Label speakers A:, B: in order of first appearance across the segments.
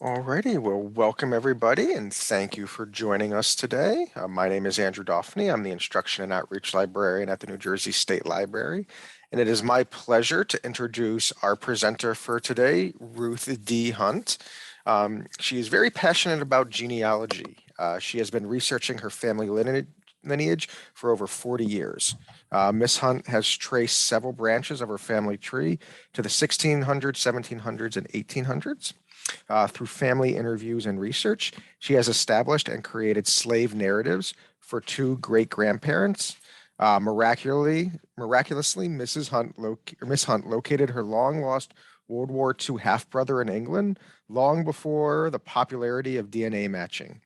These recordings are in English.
A: Alrighty, well, welcome everybody, and thank you for joining us today. My name is Andrew Doffney. I'm the Instruction and Outreach Librarian at the New Jersey State Library, and it is my pleasure to introduce our presenter for today, Ruth D Hunt. She is very passionate about genealogy. She has been researching her family lineage for over 40 years. Miss Hunt has traced several branches of her family tree to the 1600s, 1700s, and 1800s. Through family interviews and research, she has established and created slave narratives for two great grandparents. Miraculously, Miss Hunt located her long lost World War II half brother in England long before the popularity of DNA matching.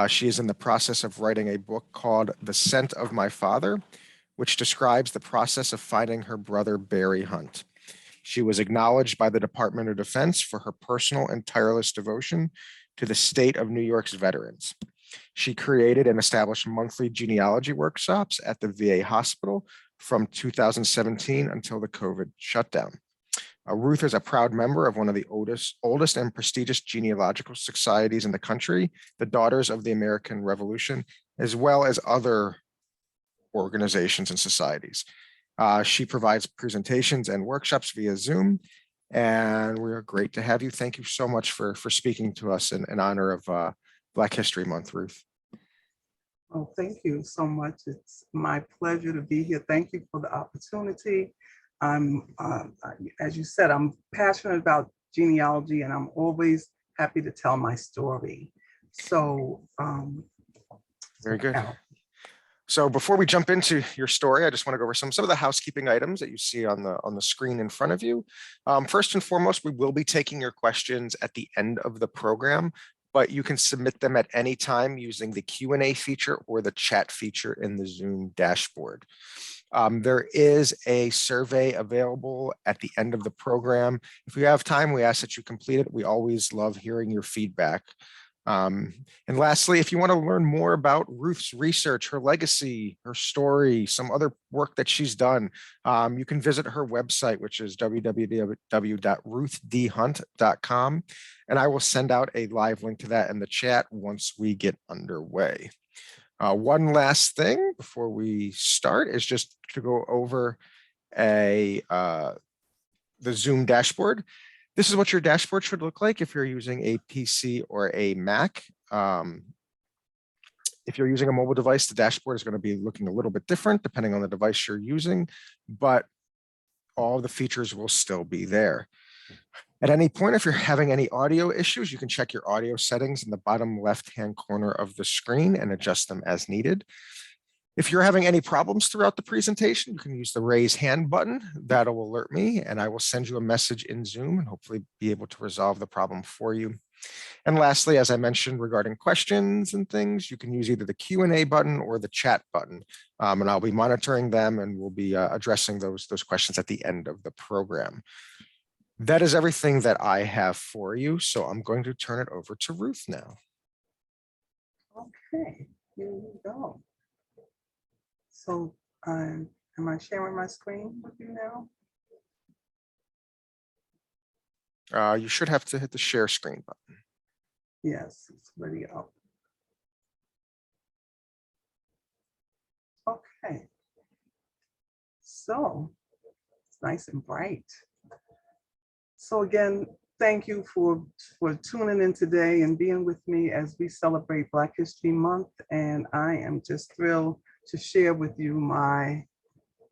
A: She is in the process of writing a book called The Scent of My Father, which describes the process of finding her brother Barry Hunt. She was acknowledged by the Department of Defense for her personal and tireless devotion to the state of New York's veterans. She created and established monthly genealogy workshops at the VA hospital from 2017 until the COVID shutdown. Ruth is a proud member of one of the oldest and prestigious genealogical societies in the country, the Daughters of the American Revolution, as well as other organizations and societies. She provides presentations and workshops via Zoom, and we're great to have you. Thank you so much for speaking to us in honor of Black History Month, Ruth.
B: Oh, thank you so much. It's my pleasure to be here. Thank you for the opportunity. As you said, I'm passionate about genealogy, and I'm always happy to tell my story. So,
A: very good. So before we jump into your story, I just want to go over some of the housekeeping items that you see on the screen in front of you. First and foremost, we will be taking your questions at the end of the program, but you can submit them at any time using the Q&A feature or the chat feature in the Zoom dashboard. There is a survey available at the end of the program. If you have time, we ask that you complete it. We always love hearing your feedback. And lastly, if you want to learn more about Ruth's research, her legacy, her story, some other work that she's done, you can visit her website, which is www.ruthdhunt.com. And I will send out a live link to that in the chat once we get underway. One last thing before we start is just to go over the Zoom dashboard. This is what your dashboard should look like if you're using a PC or a Mac. If you're using a mobile device, the dashboard is going to be looking a little bit different depending on the device you're using, but all the features will still be there. At any point, if you're having any audio issues, you can check your audio settings in the bottom left-hand corner of the screen and adjust them as needed. If you're having any problems throughout the presentation, you can use the raise hand button. That'll alert me, and I will send you a message in Zoom and hopefully be able to resolve the problem for you. And lastly, as I mentioned regarding questions and things, you can use either the Q&A button or the chat button, and I'll be monitoring them, and we'll be addressing those questions at the end of the program. That is everything that I have for you, so I'm going to turn it over to Ruth now.
B: Okay, here we go. So am I sharing my screen with you
A: now? You should have to hit the share screen button.
B: Yes, it's already up. Okay. So it's nice and bright. So again, thank you for tuning in today and being with me as we celebrate Black History Month. And I am just thrilled to share with you my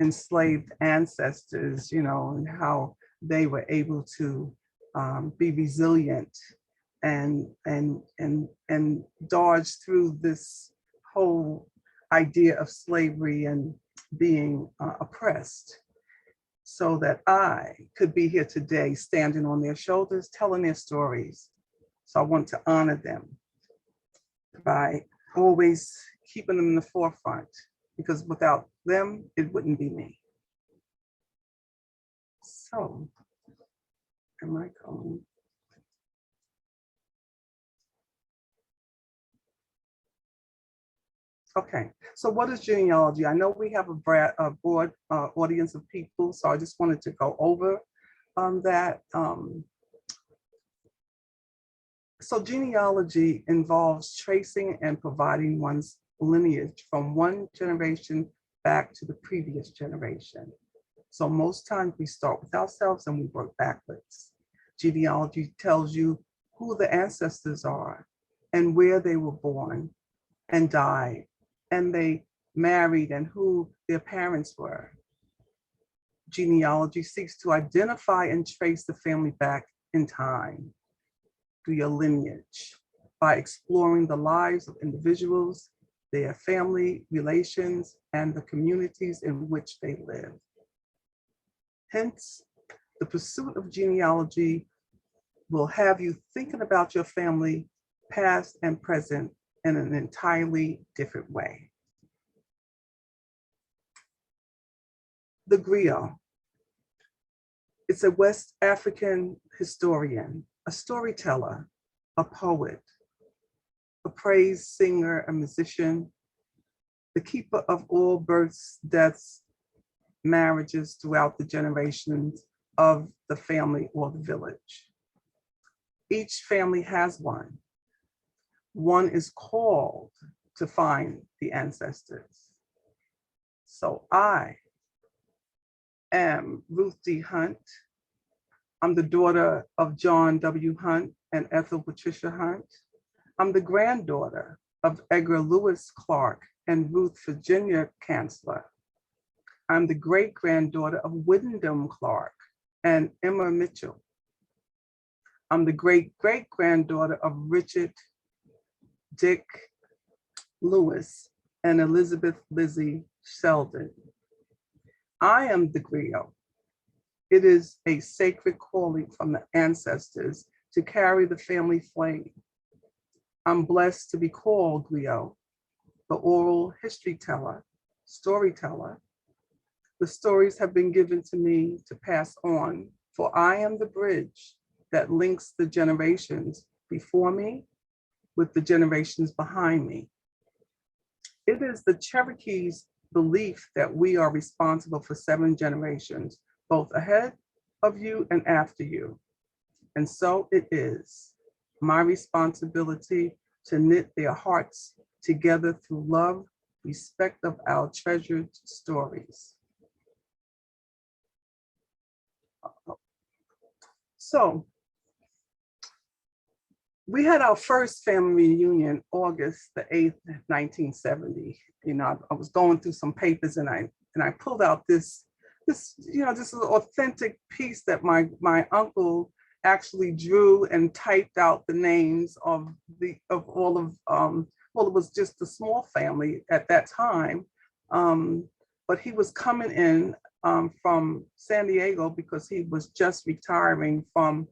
B: enslaved ancestors, and how they were able to be resilient and dodge through this whole idea of slavery and being oppressed, so that I could be here today standing on their shoulders, telling their stories. So I want to honor them by always keeping them in the forefront, because without them, it wouldn't be me. So, am I going? Okay, so what is genealogy? I know we have a broad audience of people, so I just wanted to go over that. So genealogy involves tracing and providing one's lineage from one generation back to the previous generation. So most times we start with ourselves and we work backwards. Genealogy tells you who the ancestors are and where they were born and died, and they married and who their parents were. Genealogy seeks to identify and trace the family back in time through your lineage by exploring the lives of individuals, their family relations, and the communities in which they live. Hence, the pursuit of genealogy will have you thinking about your family, past and present, in an entirely different way. The griot. It's a West African historian, a storyteller, a poet, a praise singer, a musician, the keeper of all births, deaths, marriages throughout the generations of the family or the village. Each family has one. One is called to find the ancestors. So I am Ruth D Hunt. I'm the daughter of John W. Hunt and Ethel Patricia Hunt. I'm the granddaughter of Edgar Lewis Clark and Ruth Virginia Chancellor. I'm the great-granddaughter of Wyndham Clark and Emma Mitchell. I'm the great-great-granddaughter of Richard Dick Lewis and Elizabeth Lizzie Seldon. I am the griot. It is a sacred calling from the ancestors to carry the family flame. I'm blessed to be called griot, the oral history teller, storyteller. The stories have been given to me to pass on, for I am the bridge that links the generations before me with the generations behind me. It is the Cherokee's belief that we are responsible for 7 generations, both ahead of you and after you. And so it is my responsibility to knit their hearts together through love, respect of our treasured stories. So we had our first family reunion August the 8th, 1970. You know, I was going through some papers and I pulled out this is an authentic piece that my uncle actually drew and typed out the names of all of well, it was just a small family at that time. But he was coming in from San Diego because he was just retiring from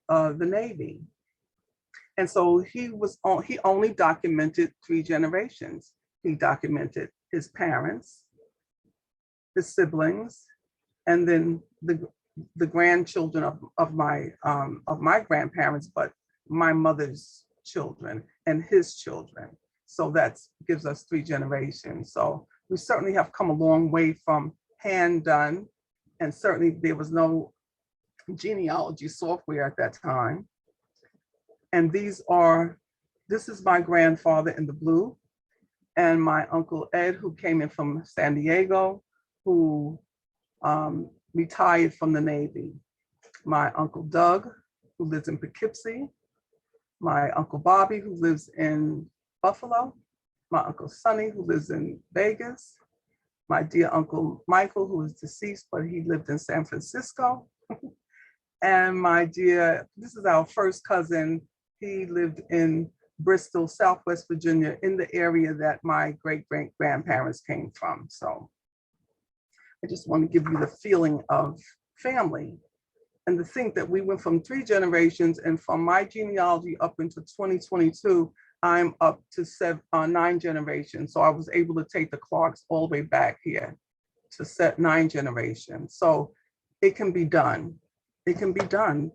B: the Navy. And so he only documented 3 generations. He documented his parents, his siblings, and then the grandchildren of my grandparents, but my mother's children and his children. So that gives us 3 generations. So we certainly have come a long way from hand done, and certainly there was no genealogy software at that time. And this is my grandfather in the blue, and my Uncle Ed, who came in from San Diego, who retired from the Navy. My Uncle Doug, who lives in Poughkeepsie. My Uncle Bobby, who lives in Buffalo. My Uncle Sonny, who lives in Vegas. My dear Uncle Michael, who is deceased, but he lived in San Francisco. And this is our first cousin. He lived in Bristol, Southwest Virginia, in the area that my great-great-grandparents came from. So I just want to give you the feeling of family and to think that we went from 3 generations, and from my genealogy up into 2022, I'm up to 9 generations. So I was able to take the Clarks all the way back here to set 9 generations. So it can be done. It can be done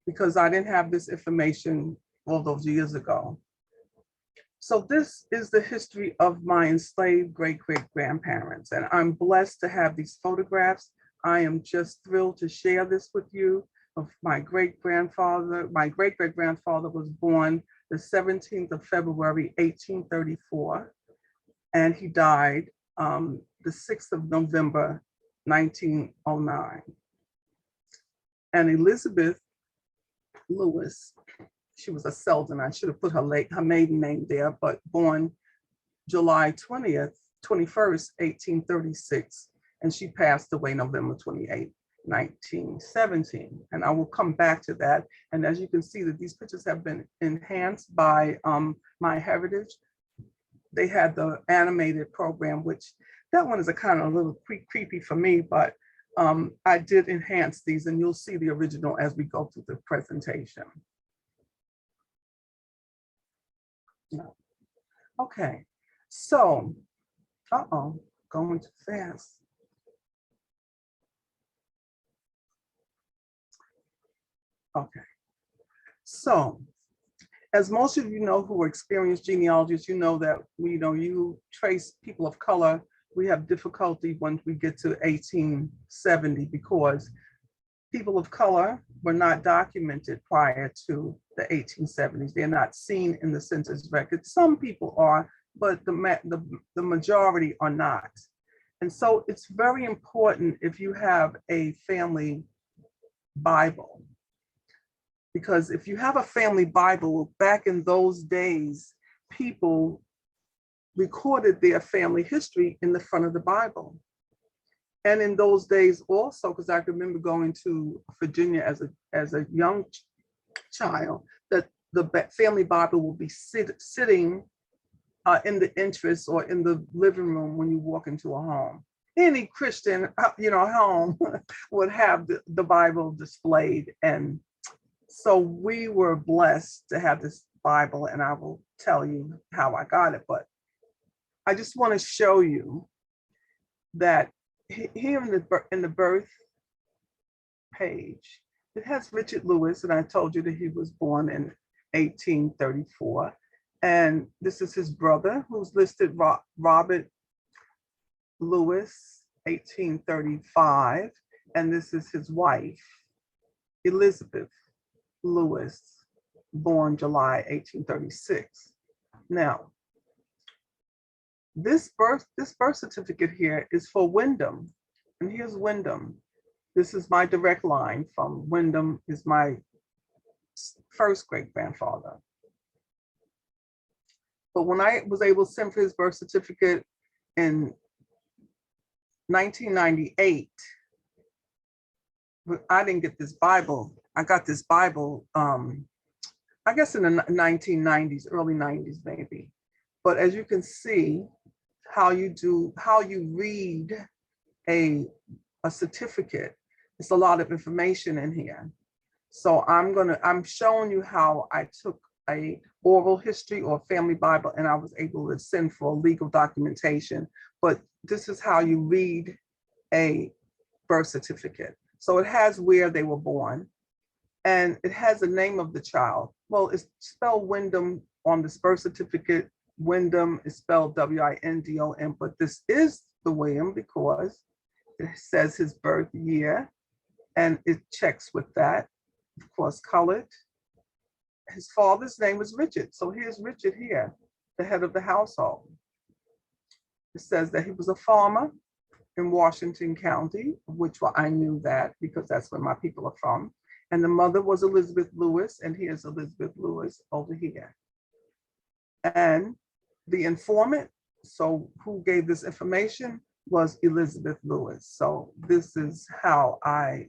B: because I didn't have this information all those years ago. So this is the history of my enslaved great-great-grandparents, and I'm blessed to have these photographs. I am just thrilled to share this with you. of my great-grandfather. My great-great-grandfather was born the 17th of February, 1834, and he died the 6th of November, 1909. And Elizabeth Lewis, she was a Seldon. I should have put her maiden name there, but born July 21st, 1836, and she passed away November 28th, 1917. And I will come back to that. And as you can see that these pictures have been enhanced by My Heritage. They had the animated program, which that one is a kind of a little creepy for me, but I did enhance these, and you'll see the original as we go through the presentation. No. Okay, so, going too fast. Okay, so as most of you know who are experienced genealogists, you know that you trace people of color. We have difficulty when we get to 1870 because people of color were not documented prior to the 1870s. They're not seen in the census record. Some people are, but the majority are not. And so it's very important if you have a family Bible, because if you have a family Bible, back in those days, people recorded their family history in the front of the Bible. And in those days also, because I remember going to Virginia as a young child, that the family Bible will be sitting in the entrance or in the living room when you walk into a home. Any Christian, home would have the Bible displayed. And so we were blessed to have this Bible, and I will tell you how I got it. But I just want to show you that here in the birth page, it has Richard Lewis, and I told you that he was born in 1834. And this is his brother, who's listed Robert Lewis, 1835. And this is his wife, Elizabeth Lewis, born July 1836. Now, this birth certificate here is for Wyndham, and here's Wyndham. This is my direct line from Wyndham, is my first great-grandfather. But when I was able to send for his birth certificate in 1998, I didn't get this Bible. I got this Bible, I guess in the 1990s, early 90s maybe. But as you can see, how you read a certificate, it's a lot of information in here. So I'm showing you how I took a oral history or family Bible, and I was able to send for legal documentation. But this is how you read a birth certificate. So it has where they were born, and it has the name of the child. Well, it's spelled Wyndham on this birth certificate. Wyndham is spelled W-I-N-D-O-M, but this is the William because it says his birth year, and it checks with that. Of course, colored. His father's name was Richard. So here's Richard here, the head of the household. It says that he was a farmer in Washington County, which I knew that because that's where my people are from. And the mother was Elizabeth Lewis, and here's Elizabeth Lewis over here. And the informant, so who gave this information, was Elizabeth Lewis. So this is how I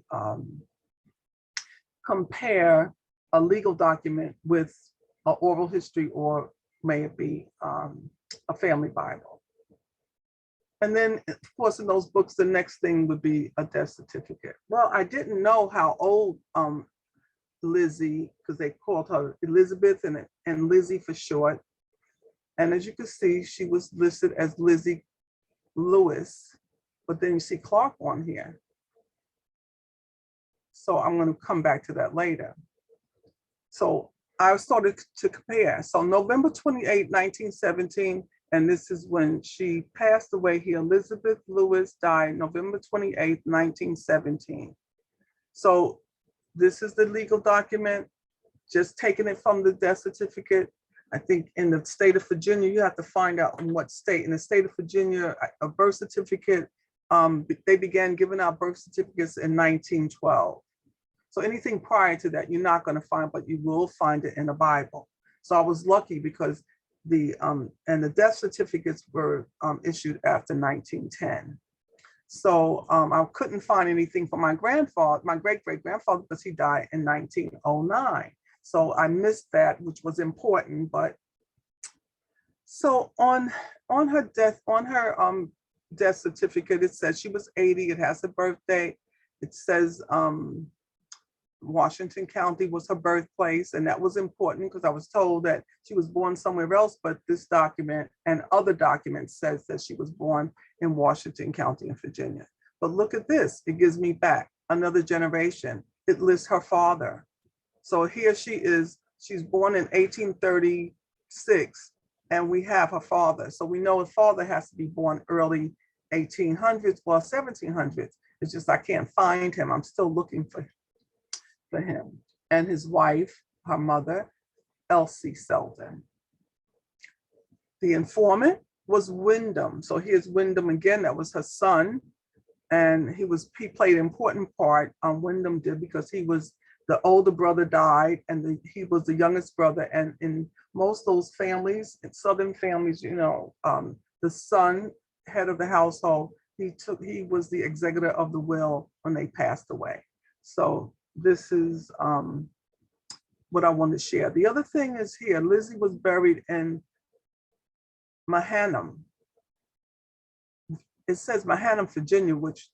B: compare a legal document with an oral history, or may it be a family Bible. And then, of course, in those books, the next thing would be a death certificate. Well, I didn't know how old Lizzie, because they called her Elizabeth and Lizzie for short. And as you can see, she was listed as Lizzie Lewis, but then you see Clark on here. So I'm going to come back to that later. So I started to compare. So November 28, 1917, and this is when she passed away here. Elizabeth Lewis died November 28, 1917. So this is the legal document, just taking it from the death certificate. I think in the state of Virginia, you have to find out in what state. In the state of Virginia, a birth certificate, they began giving out birth certificates in 1912. So anything prior to that, you're not going to find, but you will find it in the Bible. So I was lucky because the death certificates were issued after 1910. So I couldn't find anything for my grandfather, my great-great-grandfather, because he died in 1909. So I missed that, which was important. But so on her death certificate, it says she was 80. It has a birthday. It says Washington County was her birthplace, and that was important because I was told that she was born somewhere else, but this document and other documents says that she was born in Washington County in Virginia. But look at this, it gives me back another generation. It lists her father. So here she is, she's born in 1836, and we have her father. So we know her father has to be born early 1800s or 1700s. It's just I can't find him. I'm still looking for him. And his wife, her mother, Elsie Seldon. The informant was Wyndham. So here's Wyndham again, that was her son. And he played an important part, Wyndham did, because he was the older brother died and he was the youngest brother. And in most of those families, in Southern families, the son, head of the household, he was the executor of the will when they passed away. So this is what I want to share. The other thing is here, Lizzie was buried in Mahanam. It says Mahanam, Virginia, which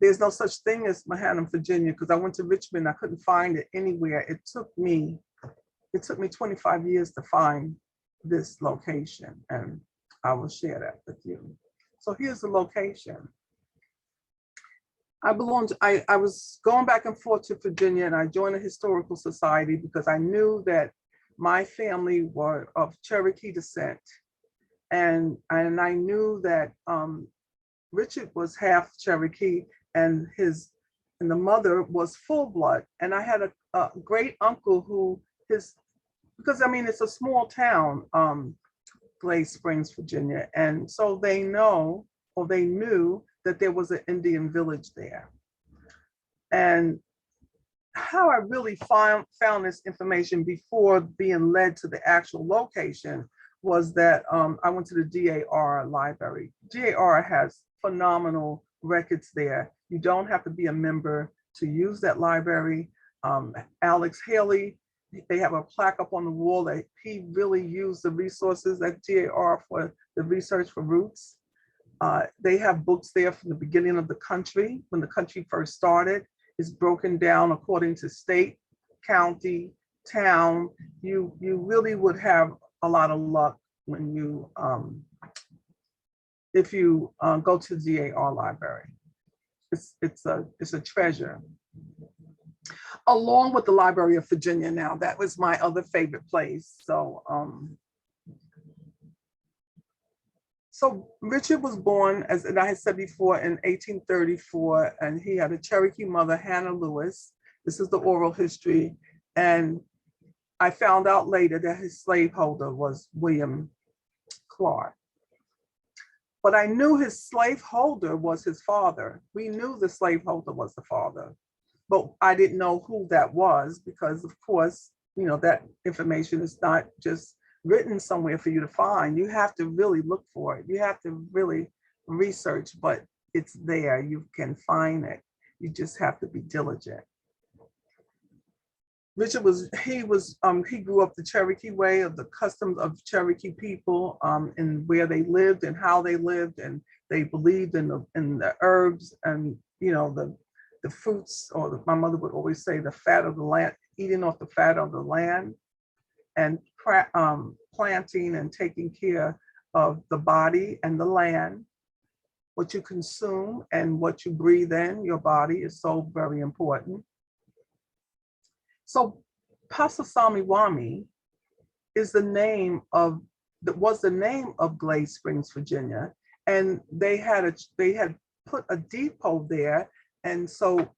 B: there's no such thing as Mahanam, Virginia, because I went to Richmond, I couldn't find it anywhere. It took me 25 years to find this location, and I will share that with you. So here's the location. I was going back and forth to Virginia, and I joined a historical society because I knew that my family were of Cherokee descent. And I knew that Richard was half Cherokee and the mother was full blood. And I had a great uncle because it's a small town, Glade Springs, Virginia. And so they knew that there was an Indian village there. And how I really found this information before being led to the actual location was that I went to the DAR library. DAR has phenomenal records there. You don't have to be a member to use that library. Alex Haley, they have a plaque up on the wall that he really used the resources at DAR for the research for roots. They have books there from the beginning of the country, when the country first started. It's broken down according to state, county, town. You really would have a lot of luck when you, if you go to the DAR library. It's a treasure. Along with the Library of Virginia now, that was my other favorite place. So Richard was born, as I had said before, in 1834, and he had a Cherokee mother, Hannah Lewis. This is the oral history. And I found out later that his slaveholder was William Clark. But I knew his slaveholder was his father. We knew the slaveholder was the father, but I didn't know who that was because, of course, that information is not just written somewhere for you to find. You have to really look for it. You have to really research, but it's there. You can find it. You just have to be diligent. Richard he grew up the Cherokee way, of the customs of Cherokee people, and where they lived and how they lived, and they believed in the herbs and the fruits, or my mother would always say the fat of the land, eating off the fat of the land, and planting and taking care of the body and the land. What you consume and what you breathe in, your body, is so very important. So Pasasamiwami was the name of Glade Springs, Virginia, and they had put a depot there, and so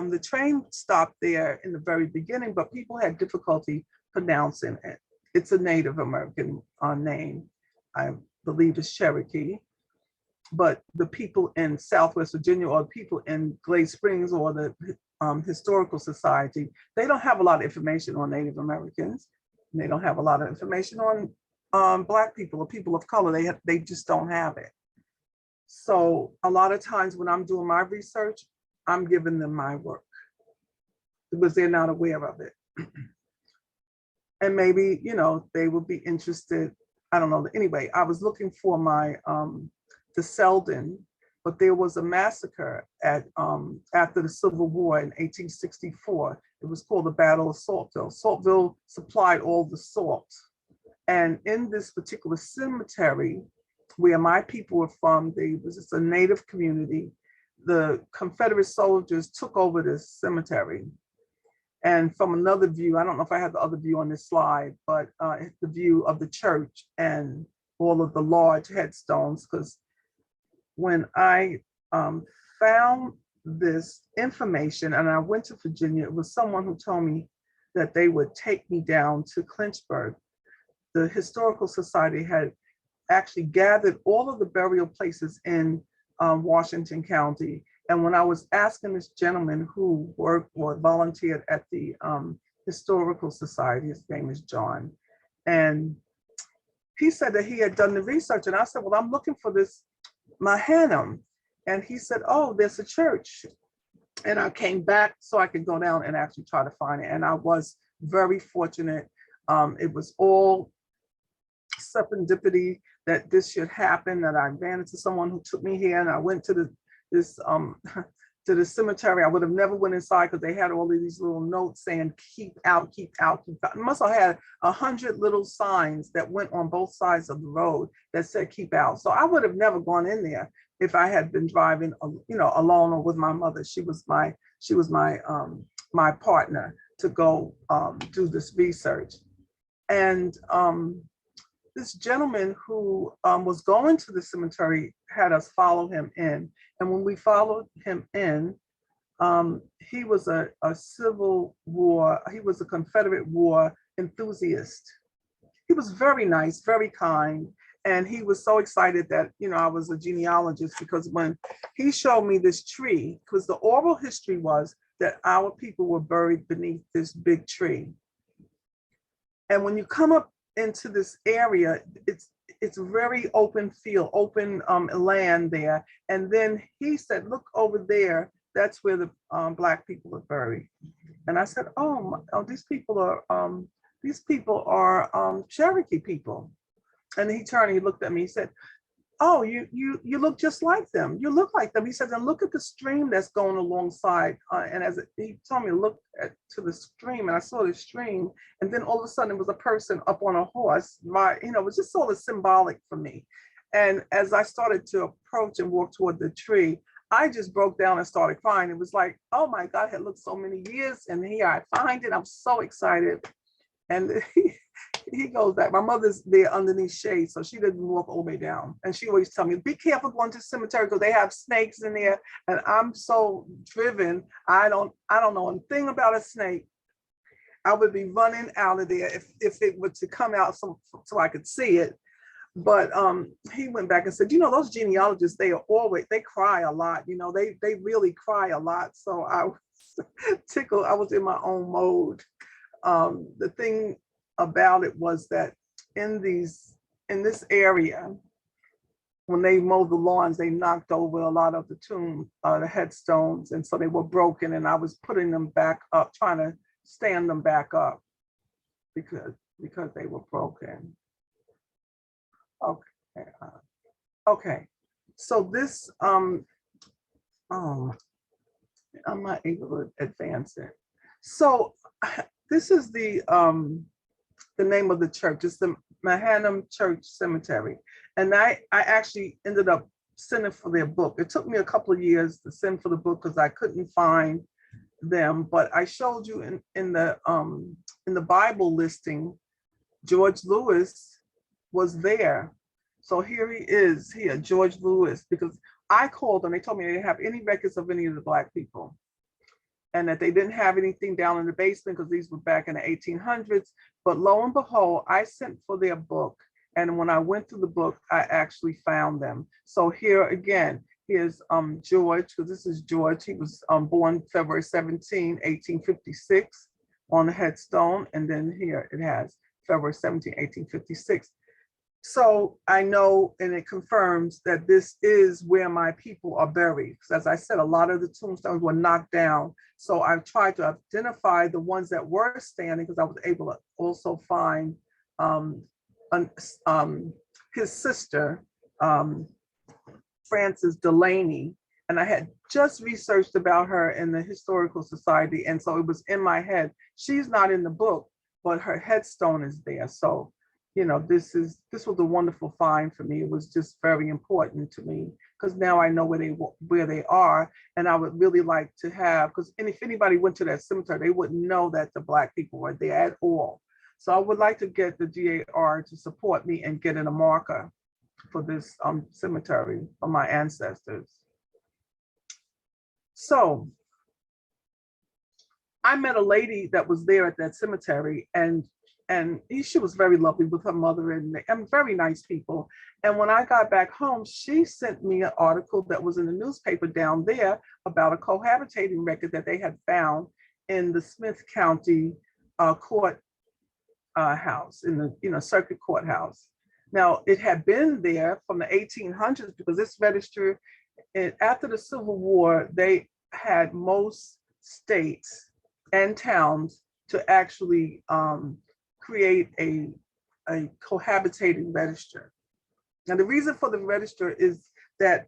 B: the train stopped there in the very beginning, but people had difficulty pronouncing it. It's a Native American name. I believe it's Cherokee. But the people in Southwest Virginia or people in Glade Springs or the Historical Society, they don't have a lot of information on Native Americans. And they don't have a lot of information on Black people or people of color. They just don't have it. So a lot of times when I'm doing my research, I'm giving them my work because they're not aware of it. And maybe, you know, they would be interested. I don't know. Anyway, I was looking for my the Seldon, but there was a massacre at after the Civil War in 1864. It was called the Battle of Saltville. Saltville supplied all the salt. And in this particular cemetery, where my people were from, it's a Native community. The Confederate soldiers took over this cemetery. And from another view, I don't know if I have the other view on this slide, but the view of the church and all of the large headstones, because when I found this information and I went to Virginia, it was someone who told me that they would take me down to Clinchburg. The Historical Society had actually gathered all of the burial places in Washington County. And when I was asking this gentleman who worked or volunteered at the Historical Society, his name is John, and he said that he had done the research. And I said, well, I'm looking for this Mahannum. And he said, oh, there's a church. And I came back so I could go down and actually try to find it. And I was very fortunate. It was all serendipity that this should happen, that I ran into someone who took me here, and I went to this to the cemetery. I would have never went inside because they had all of these little notes saying keep out, keep out, keep out. It must have had 100 little signs that went on both sides of the road that said keep out. So I would have never gone in there if I had been driving, you know, alone or with my mother. She was my my partner to go do this research. And this gentleman who was going to the cemetery had us follow him in. And when we followed him in, he was a Civil War, he was a Confederate War enthusiast. He was very nice, very kind. And he was so excited that, you know, I was a genealogist, because when he showed me this tree, because the oral history was that our people were buried beneath this big tree. And when you come up into this area, it's very open field, open land there. And then he said, look over there, that's where the Black people are buried. And I said, oh, these people are Cherokee people. And he turned and he looked at me, he said, oh, you look just like them. You look like them. He said, and look at the stream that's going alongside. And he told me to look to the stream, and I saw the stream. And then all of a sudden it was a person up on a horse. It was just sort of symbolic for me. And as I started to approach and walk toward the tree, I just broke down and started crying. It was like, oh my God, I had looked so many years, and here I find it. I'm so excited. And he goes back. My mother's there underneath shade, so she doesn't walk all the way down. And she always tell me, be careful going to the cemetery because they have snakes in there. And I'm so driven. I don't know a thing about a snake. I would be running out of there if it were to come out so I could see it. But he went back and said, you know, those genealogists, they cry a lot. You know, they really cry a lot. So I was tickled. I was in my own mode. The thing about it was that in this area, when they mowed the lawns, they knocked over a lot of the headstones, and so they were broken. And I was putting them back up, trying to stand them back up because they were broken. Okay. Okay. So this I'm not able to advance it. So this is the name of the church. It's the Mahannum Church Cemetery. And I actually ended up sending for their book. It took me a couple of years to send for the book because I couldn't find them. But I showed you in the Bible listing, George Lewis was there. So here he is here, George Lewis, because I called them. They told me they didn't have any records of any of the Black people. and that they didn't have anything down in the basement because these were back in the 1800s. But lo and behold, I sent for their book. And when I went through the book, I actually found them. So here again, here's George, because this is George. He was born February 17, 1856 on the headstone. And then here it has February 17, 1856. So I know, and it confirms that this is where my people are buried. Because as I said, a lot of the tombstones were knocked down. So I've tried to identify the ones that were standing, because I was able to also find his sister, Frances Delaney. And I had just researched about her in the Historical Society. And so it was in my head. She's not in the book, but her headstone is there. So this was a wonderful find for me. It was just very important to me because now I know where they are, and I would really like to have, because if anybody went to that cemetery, they wouldn't know that the Black people were there at all. So I would like to get the DAR to support me and get in a marker for this cemetery for my ancestors. So I met a lady that was there at that cemetery, and she was very lovely with her mother and very nice people. And when I got back home, she sent me an article that was in the newspaper down there about a cohabitating record that they had found in the Smith County court house, in the circuit courthouse. Now, it had been there from the 1800s because this register, after the Civil War, they had most states and towns to actually create a cohabitating register. Now, the reason for the register is that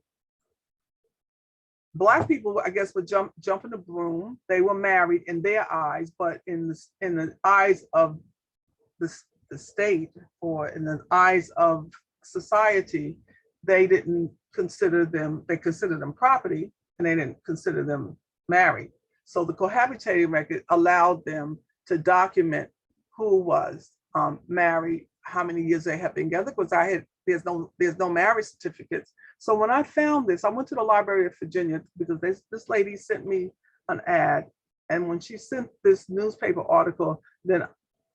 B: Black people, I guess, would jump in the broom. They were married in their eyes, but in the eyes of the state, or in the eyes of society, they didn't consider them, they considered them property, and they didn't consider them married. So the cohabitating record allowed them to document who was married, how many years they had been together, because there's no marriage certificates. So when I found this, I went to the Library of Virginia because this lady sent me an ad, and when she sent this newspaper article, then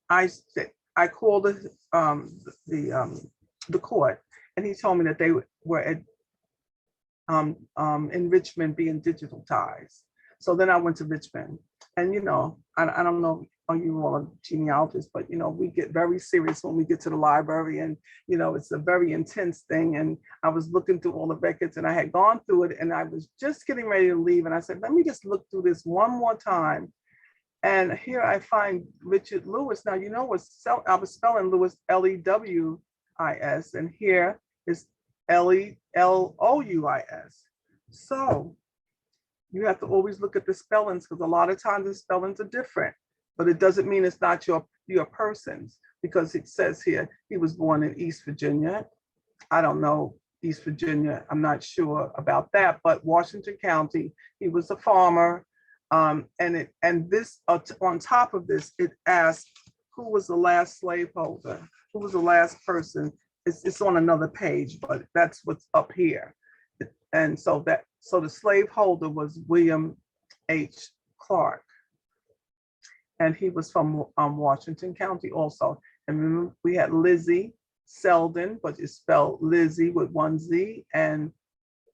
B: I called the court, and he told me that they were at in Richmond being digitalized. So then I went to Richmond, and I don't know, are you all a genealogist, but we get very serious when we get to the library, and it's a very intense thing. And I was looking through all the records, and I had gone through it, and I was just getting ready to leave, and I said, let me just look through this one more time. And here I find Richard Lewis. Now, I was spelling Lewis Lewis, and here is Louis. So you have to always look at the spellings, because a lot of times the spellings are different, but it doesn't mean it's not your person's, because it says here he was born in East Virginia. I don't know East Virginia, I'm not sure about that, but Washington County, he was a farmer. And this on top of this, it asks who was the last slaveholder, who was the last person. It's on another page, but that's what's up here. And so the slaveholder was William H. Clark, and he was from Washington County also. And remember, we had Lizzie Seldon, but it's spelled Lizzie with one Z and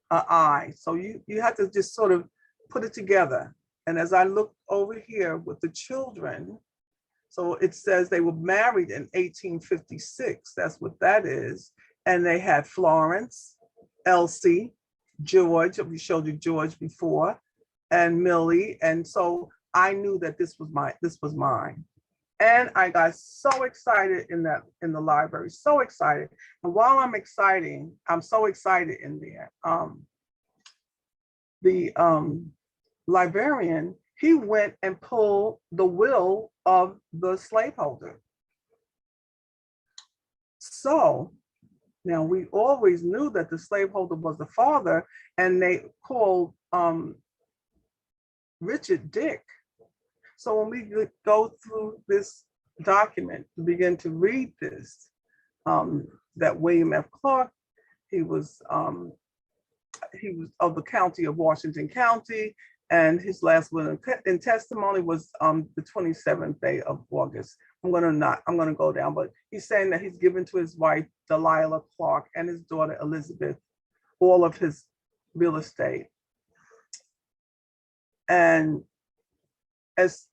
B: an I. So you have to just sort of put it together. And as I look over here with the children, so it says they were married in 1856. That's what that is. And they had Florence, Elsie, George, we showed you George before, and Millie. And so I knew that this was mine. And I got so excited in the library, so excited. And while I'm so excited in there. The librarian, he went and pulled the will of the slaveholder. So now we always knew that the slaveholder was the father, and they called Richard Dick. So when we go through this document to begin to read this, that William F. Clark, he was of the county of Washington County, And his last will in testimony was the 27th day of August. I'm gonna go down, but he's saying that he's given to his wife, Delilah Clark, and his daughter, Elizabeth, all of his real estate. And as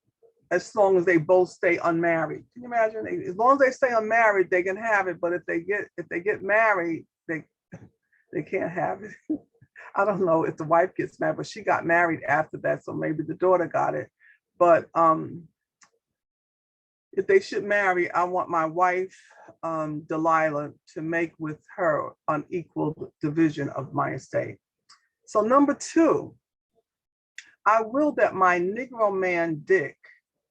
B: long as they both stay unmarried. Can you imagine? As long as they stay unmarried, they can have it. But if they get married, they can't have it. I don't know if the wife gets married, but she got married after that, so maybe the daughter got it. But if they should marry, I want my wife, Delilah, to make with her an equal division of my estate. So number 2, I will that my Negro man Dick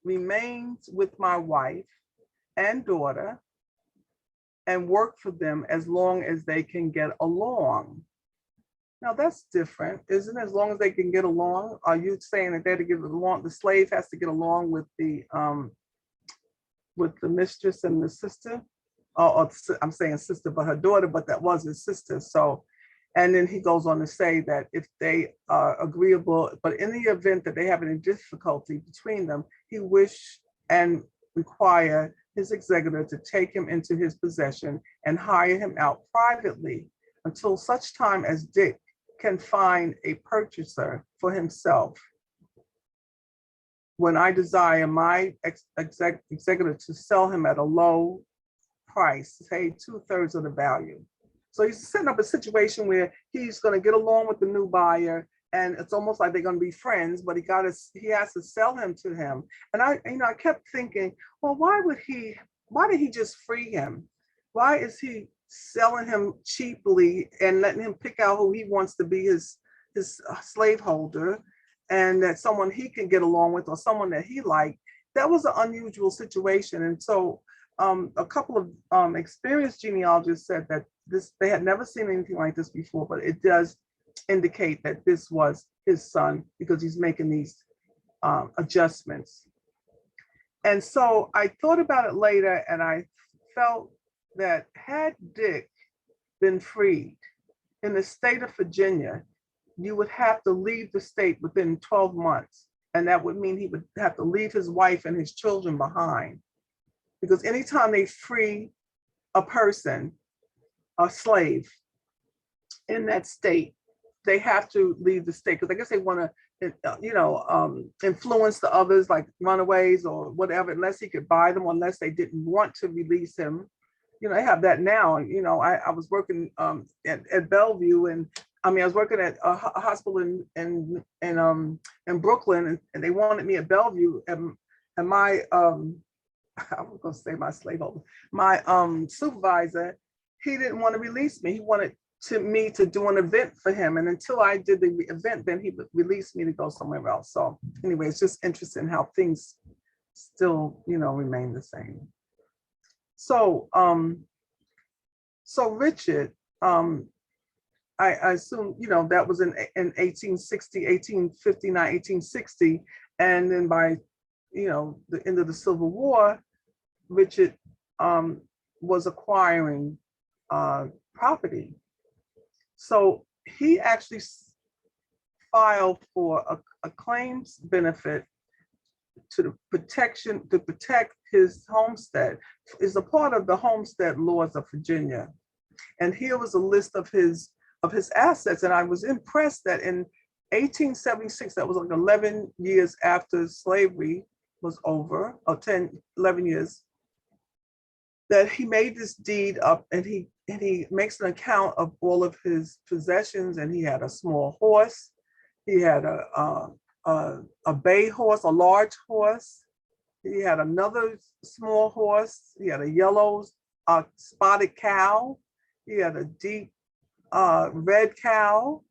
B: remains with my wife and daughter and work for them as long as they can get along. Now that's different, isn't it? As long as they can get along. Are you saying that they're to get along? The slave has to get along with the mistress and the sister? Or I'm saying sister, but her daughter, but that was his sister. So, and then he goes on to say that if they are agreeable, but in the event that they have any difficulty between them, he wish and require his executor to take him into his possession and hire him out privately until such time as Dick can find a purchaser for himself. When I desire my executor to sell him at a low price, say 2/3 of the value. So he's setting up a situation where he's going to get along with the new buyer, and it's almost like they're going to be friends, but he has to sell him to him. And I kept thinking, well, why did he just free him? Why is he selling him cheaply and letting him pick out who he wants to be his slaveholder, and that someone he can get along with or someone that he liked? That was an unusual situation. And so a couple of experienced genealogists said that they had never seen anything like this before, but it does indicate that this was his son because he's making these adjustments. And so I thought about it later, and I felt that had Dick been freed in the state of Virginia, you would have to leave the state within 12 months. And that would mean he would have to leave his wife and his children behind. Because anytime they free a person, a slave, in that state, they have to leave the state, because I guess they want to, influence the others, like runaways or whatever, unless he could buy them, unless they didn't want to release him. They have that now. I was working at Bellevue, and I was working at a hospital in Brooklyn, and they wanted me at Bellevue, and my I was going to say my slaveholder, my supervisor, he didn't want to release me. He wanted me to do an event for him, and until I did the event, then he would release me to go somewhere else. So anyway, it's just interesting how things still, remain the same. So, Richard, I assume, that was in 1860, 1859, 1860. And then by, the end of the Civil War, Richard was acquiring property. So he actually filed for a claims benefit to protect his homestead. Is a part of the homestead laws of Virginia. And here was a list of his assets. And I was impressed that in 1876, that was like 11 years after slavery was over, or 11 years, that he made this deed up, and he makes an account of all of his possessions. And he had a small horse, he had a bay horse, a large horse, he had another small horse, he had a yellow spotted cow, he had a deep red cow,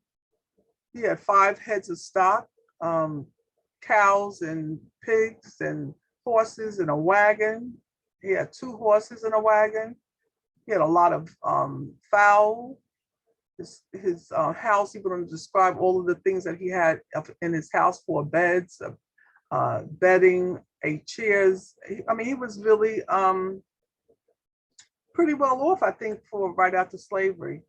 B: he had 5 heads of stock, cows and pigs and horses in a wagon. He had 2 horses in a wagon. He had a lot of fowl. His house, he going to describe all of the things that he had in his house: 4 beds, bedding, 8 chairs. He was really pretty well off, I think, for right after slavery.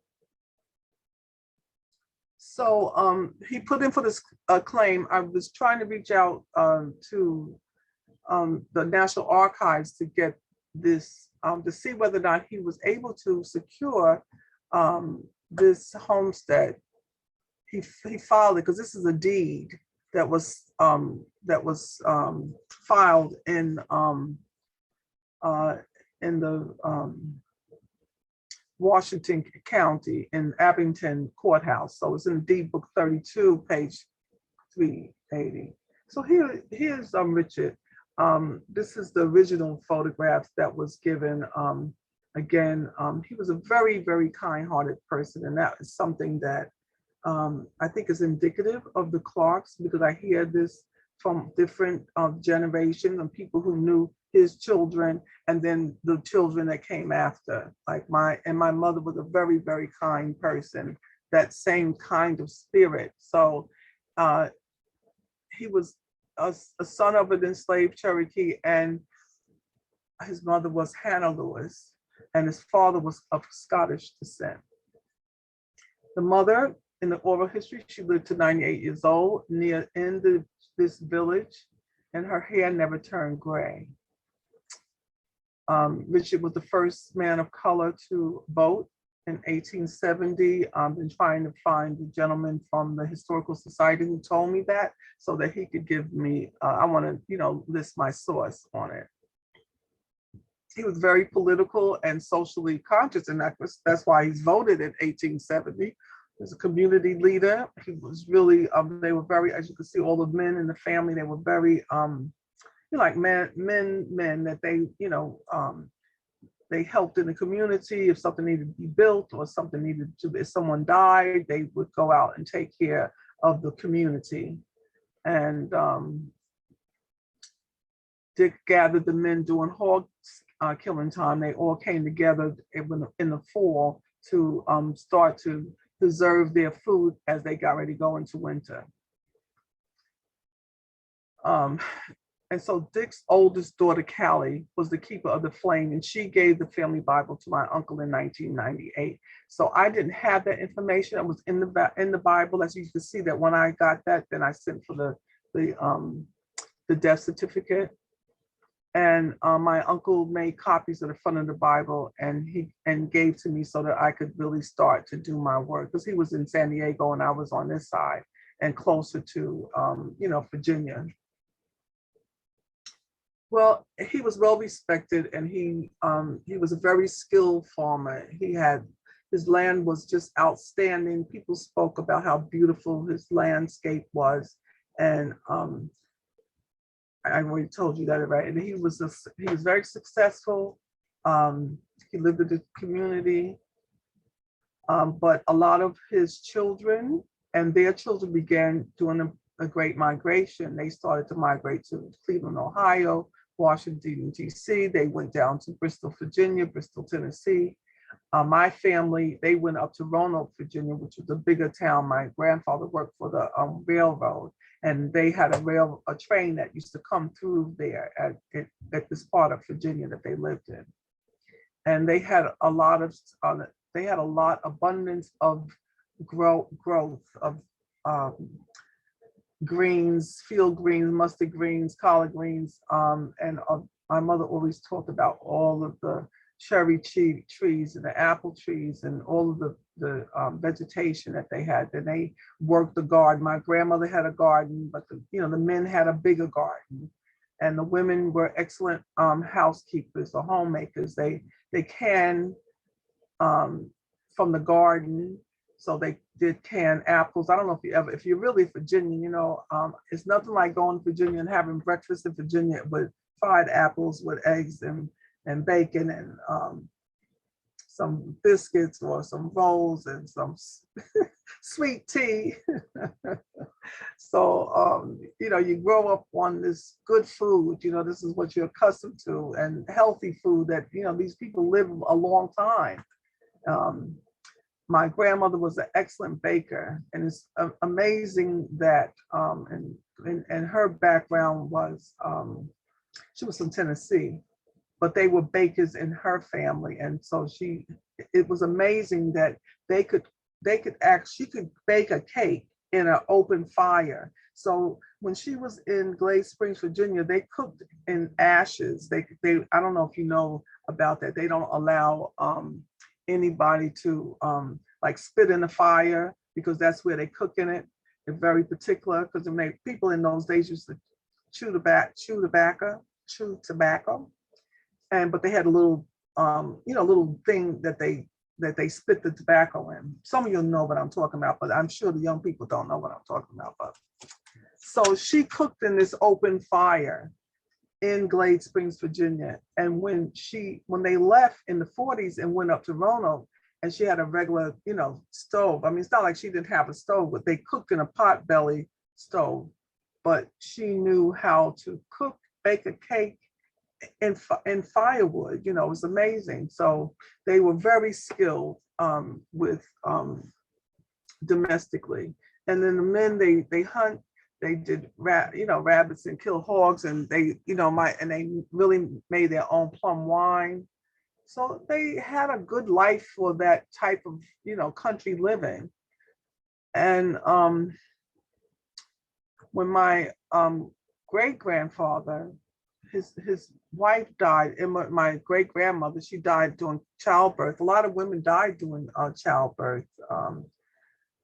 B: He put in for this claim. I was trying to reach out to the National Archives to get this, to see whether or not he was able to secure this homestead. He filed it because this is a deed that was filed in the Washington County in Abington Courthouse. So it's in deed book 32, page 380. So here's Richard. This is the original photograph that was given. Again, he was a very, very kind-hearted person, and that is something that I think is indicative of the Clarks, because I hear this from different generations of people who knew his children and then the children that came after. Like my mother was a very, very kind person, that same kind of spirit. So he was a son of an enslaved Cherokee, and his mother was Hannah Lewis, and his father was of Scottish descent. The mother, in the oral history, she lived to 98 years old this village, and her hair never turned gray. Richard was the first man of color to vote in 1870. I've been trying to find the gentleman from the Historical Society who told me that, so that he could give me, I want to, list my source on it. He was very political and socially conscious, and that's why he's voted in 1870. As a community leader, he was really, they were very, as you can see, all the men in the family, they were very, like men that they helped in the community. If something needed to be built or something needed to, if someone died, they would go out and take care of the community. And Dick gathered the men during hog killing time. They all came together in the fall to start to preserve their food as they got ready to go into winter. And so Dick's oldest daughter, Callie, was the keeper of the flame, and she gave the family Bible to my uncle in 1998. So I didn't have that information. It was in the Bible. As you can see, that when I got that, then I sent for the death certificate. And my uncle made copies of the front of the Bible and gave to me so that I could really start to do my work, because he was in San Diego and I was on this side and closer to Virginia. Well, he was well respected, and he was a very skilled farmer. His land was just outstanding. People spoke about how beautiful his landscape was, and I already told you that, right? And he was very successful. He lived in the community, but a lot of his children and their children began doing a great migration. They started to migrate to Cleveland, Ohio, Washington, D.C. They went down to Bristol, Virginia, Bristol, Tennessee. My family, they went up to Roanoke, Virginia, which was a bigger town. My grandfather worked for the railroad, and they had a train that used to come through there at this part of Virginia that they lived in. And they had abundance of growth of greens, field greens, mustard greens, collard greens, and my mother always talked about all of the cherry trees and the apple trees and all of the vegetation that they had. Then they worked the garden. My grandmother had a garden, but the men had a bigger garden, and the women were excellent housekeepers or homemakers. They canned from the garden. So they did canned apples. I don't know if you're really Virginia, it's nothing like going to Virginia and having breakfast in Virginia with fried apples with eggs and bacon and some biscuits or some rolls and some sweet tea. So, you grow up on this good food, this is what you're accustomed to, and healthy food that, these people live a long time. My grandmother was an excellent baker, and it's amazing that, and her background was, she was from Tennessee, but they were bakers in her family. And so it was amazing that they could she could bake a cake in an open fire. So when she was in Glade Springs, Virginia, they cooked in ashes. I don't know if you know about that. They don't allow anybody to like spit in the fire because that's where they cook in it. They're very particular because people in those days used to chew tobacco, but they had a little little thing that they spit the tobacco in. Some of you know what I'm talking about, but I'm sure the young people don't know what I'm talking about. But so she cooked in this open fire in Glade Springs, Virginia. And when they left in the 40s and went up to Roanoke, and she had a regular, stove. I mean, it's not like she didn't have a stove, but they cooked in a potbelly stove. But she knew how to bake a cake in firewood. It was amazing. So they were very skilled with domestically. And then the men, they hunt. They did rabbits and kill hogs, and they really made their own plum wine. So they had a good life for that type of country living. And when my great grandfather, his wife died, and my great grandmother, she died during childbirth. A lot of women died during childbirth.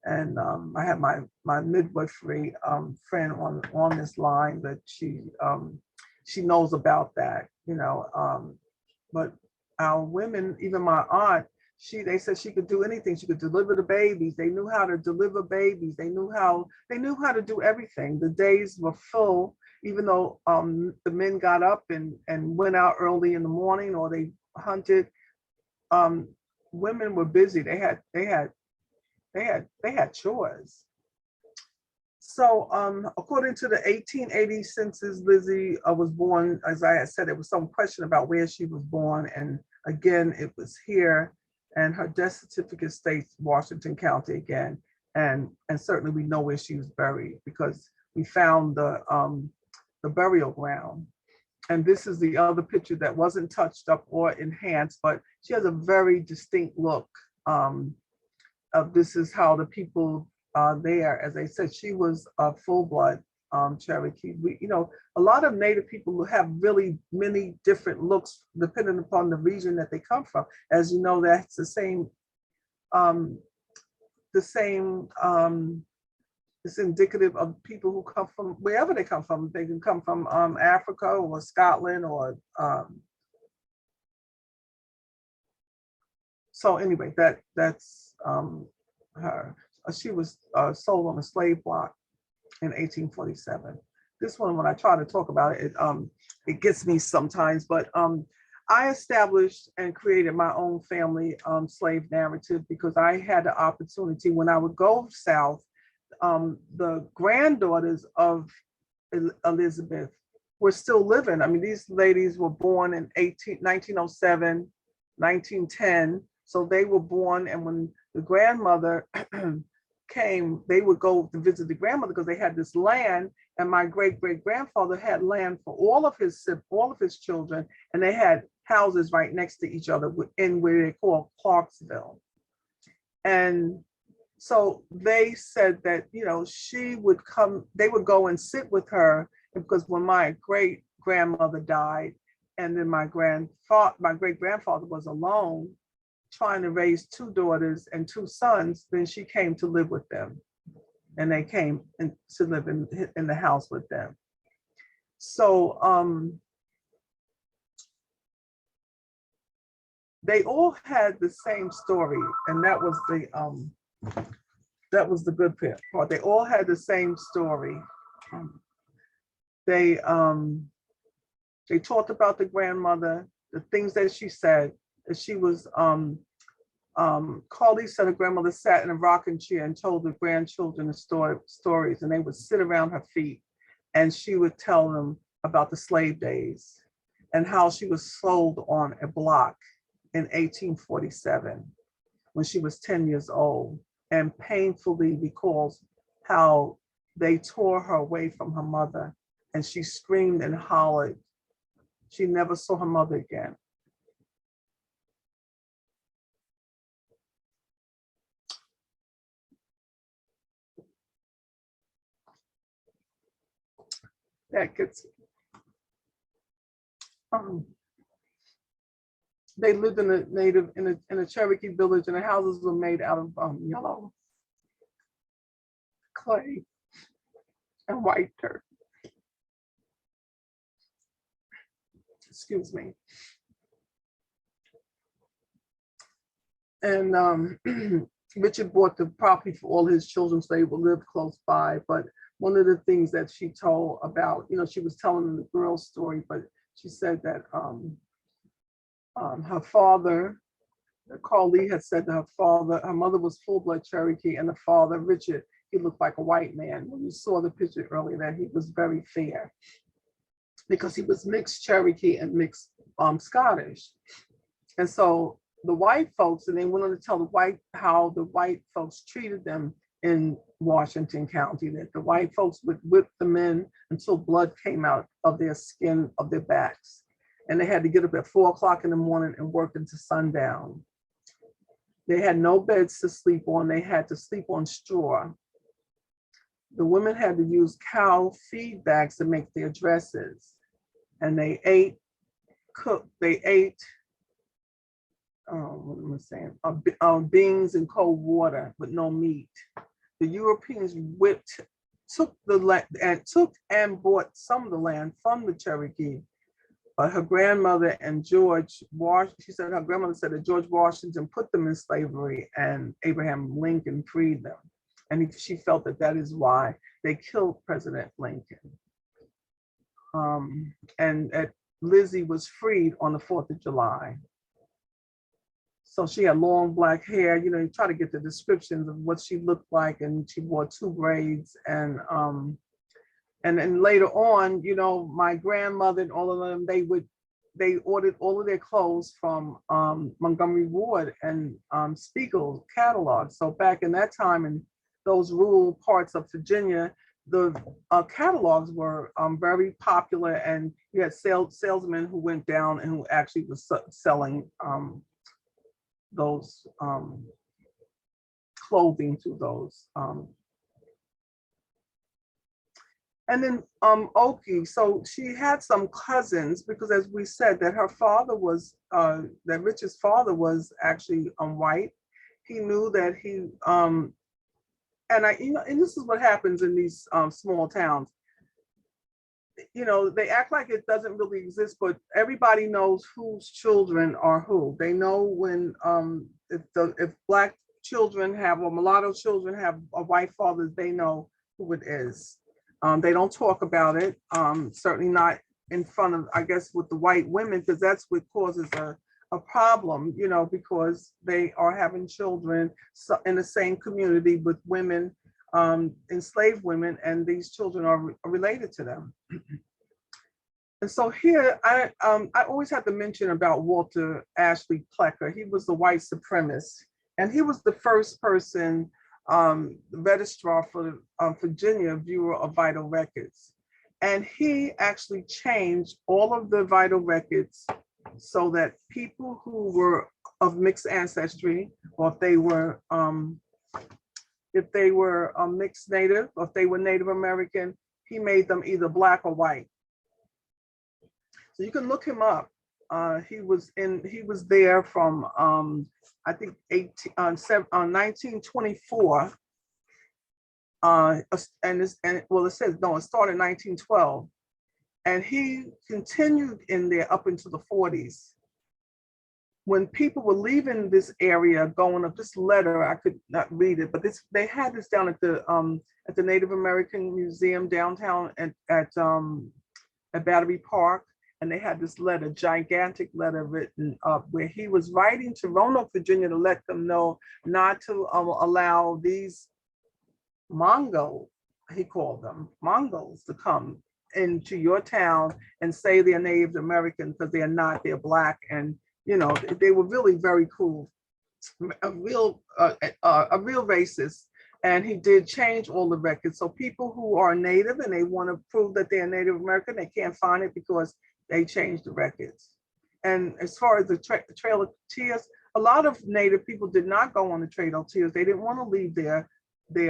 B: And I have my midwifery friend on this line that she knows about that, but our women, even my aunt, they said she could do anything. She could deliver the babies. They knew how to deliver babies. They knew how to do everything. The days were full, even though the men got up and went out early in the morning or they hunted. Women were busy. They had chores. So according to the 1880 census, Lizzie was born, as I had said, there was some question about where she was born. And again, it was here, and her death certificate states Washington County again. And certainly we know where she was buried because we found the burial ground. And this is the other picture that wasn't touched up or enhanced, but she has a very distinct look. This is how the people there, as I said, she was a full-blood Cherokee. A lot of Native people have really many different looks depending upon the region that they come from. As you know, that's the same. It's indicative of people who come from wherever they come from. They can come from Africa or Scotland or. So anyway, that's her. She was sold on a slave block in 1847. This one, when I try to talk about it, it gets me sometimes, but I established and created my own family slave narrative because I had the opportunity when I would go south. The granddaughters of Elizabeth were still living. I mean, these ladies were born in 1907, 1910. So they were born, and when the grandmother came, they would go to visit the grandmother because they had this land, and my great-great-grandfather had land for all of his children, and they had houses right next to each other in where they call Clarksville. And so they said that, she would come, they would go and sit with her, because when my great-grandmother died, and then my great-grandfather was alone, trying to raise two daughters and two sons, then she came to live with them. And they came to live in the house with them. So they all had the same story, and that was the good part. They all had the same story. They talked about the grandmother, the things that she said, that she was Carly said her grandmother sat in a rocking chair and told the grandchildren the stories, and they would sit around her feet, and she would tell them about the slave days and how she was sold on a block in 1847 when she was 10 years old, and painfully recalls how they tore her away from her mother, and she screamed and hollered. She never saw her mother again. that gets, they lived in a Cherokee village, and the houses were made out of yellow clay and white dirt. Excuse me. And Richard bought the property for all his children so they would live close by. But one of the things that she told about, she was telling the girl's story, but she said that her father, Carl Lee had said that her mother was full-blood Cherokee, and the father, Richard, he looked like a white man. When you saw the picture earlier, that he was very fair because he was mixed Cherokee and mixed Scottish. And so the white folks, and they went on to tell how the white folks treated them in Washington County, that the white folks would whip the men until blood came out of their skin, of their backs. And they had to get up at 4 o'clock in the morning and work into sundown. They had no beds to sleep on. They had to sleep on straw. The women had to use cow feed bags to make their dresses. And they ate, what am I saying? Beans and cold water with no meat. The Europeans took and bought some of the land from the Cherokee. But her grandmother and she said her grandmother said that George Washington put them in slavery and Abraham Lincoln freed them. And she felt that is why they killed President Lincoln. And Lizzie was freed on the 4th of July. So she had long black hair, you try to get the descriptions of what she looked like, and she wore 2 braids. And then later on, my grandmother and all of them, they ordered all of their clothes from Montgomery Ward and Spiegel catalogs. So back in that time, in those rural parts of Virginia, the catalogs were very popular, and you had salesmen who went down and who actually was selling those clothing to those. And then Okie, so she had some cousins, because as we said, that her father was, that Richard's father was actually white. He knew that he, and this is what happens in these small towns. They act like it doesn't really exist, but everybody knows whose children are who. They know when, if Black children have, or mulatto children have a white father, they know who it is. They don't talk about it, certainly not in front of, I guess, with the white women, because that's what causes a problem, because they are having children in the same community with women, enslaved women, and these children are related to them. And so here, I always have to mention about Walter Ashley Plecker. He was the white supremacist, and he was the first person, registrar for Virginia Bureau of Vital Records. And he actually changed all of the vital records so that people who were of mixed ancestry, or if they were mixed Native, or if they were Native American, he made them either Black or white. So you can look him up. He was there from I think 1924. It says no, it started in 1912, and he continued in there up into the 40s. When people were leaving this area, going up this letter, I could not read it, but they had this down at the Native American Museum downtown at Battery Park. And they had this letter, gigantic letter written up, where he was writing to Roanoke, Virginia, to let them know not to allow these Mongols, he called them, Mongols, to come into your town and say they're Native American, because they're not, they're Black. And, they were really very cool, a real racist. And he did change all the records. So people who are Native and they want to prove that they're Native American, they can't find it because they changed the records. And as far as the Trail of Tears, a lot of Native people did not go on the Trail of Tears. They didn't want to leave there they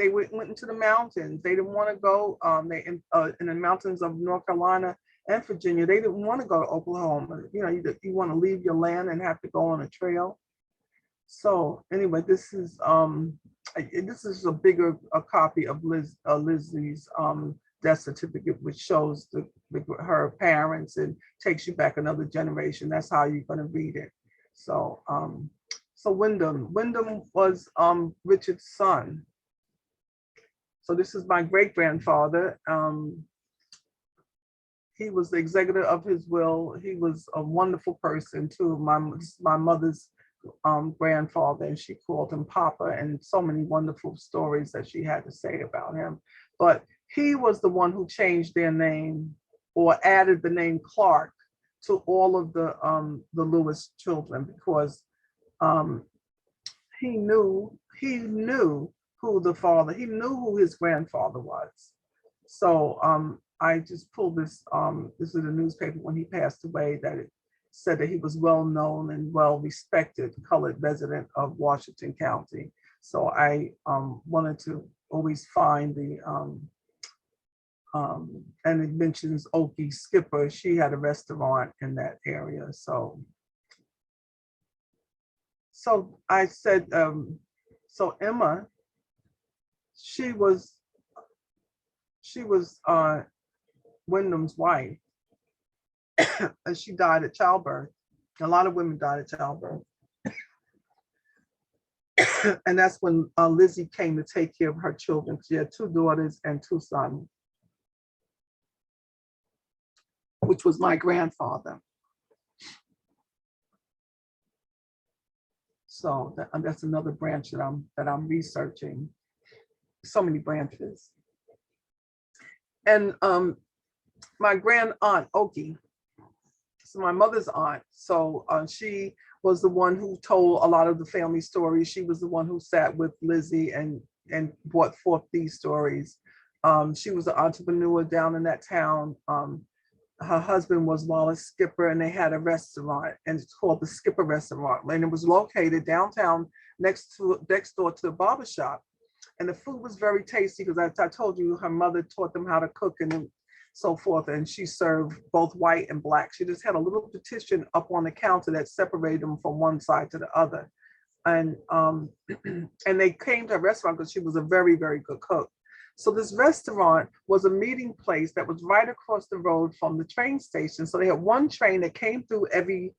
B: went into the mountains. They didn't want to go. They in the mountains of North Carolina and Virginia. They didn't want to go to Oklahoma. You know, you want to leave your land and have to go on a trail. So anyway, this is a copy of Lizzie's death certificate, which shows her parents and takes you back another generation. That's how you're going to read it. So Wyndham was Richard's son. So this is my great grandfather. He was the executor of his will. He was a wonderful person too. My mother's grandfather, and she called him Papa, and so many wonderful stories that she had to say about him. But he was the one who changed their name or added the name Clark to all of the Lewis children, because he knew who his grandfather was. So I just pulled this. This is a newspaper when he passed away, that it said that he was well known and well respected colored resident of Washington County. So I wanted to always find the and it mentions Okie Skipper. She had a restaurant in that area. So I said, so Emma, she was Wyndham's wife, and she died at childbirth. A lot of women died at childbirth. And that's when Lizzie came to take care of her children. She had 2 daughters and 2 sons, which was my grandfather. So that's another branch that I'm researching. So many branches. And my grand aunt Okie, so my mother's aunt. So she was the one who told a lot of the family stories. She was the one who sat with Lizzie and brought forth these stories. She was an entrepreneur down in that town. Her husband was Wallace Skipper, and they had a restaurant, and it's called the Skipper Restaurant, and it was located downtown next door to the barber shop. And the food was very tasty, because I told you her mother taught them how to cook and so forth, and she served both white and black. She just had a little petition up on the counter that separated them from one side to the other. And and they came to her restaurant because she was a very, very good cook. So this restaurant was a meeting place that was right across the road from the train station. So they had one train that came through every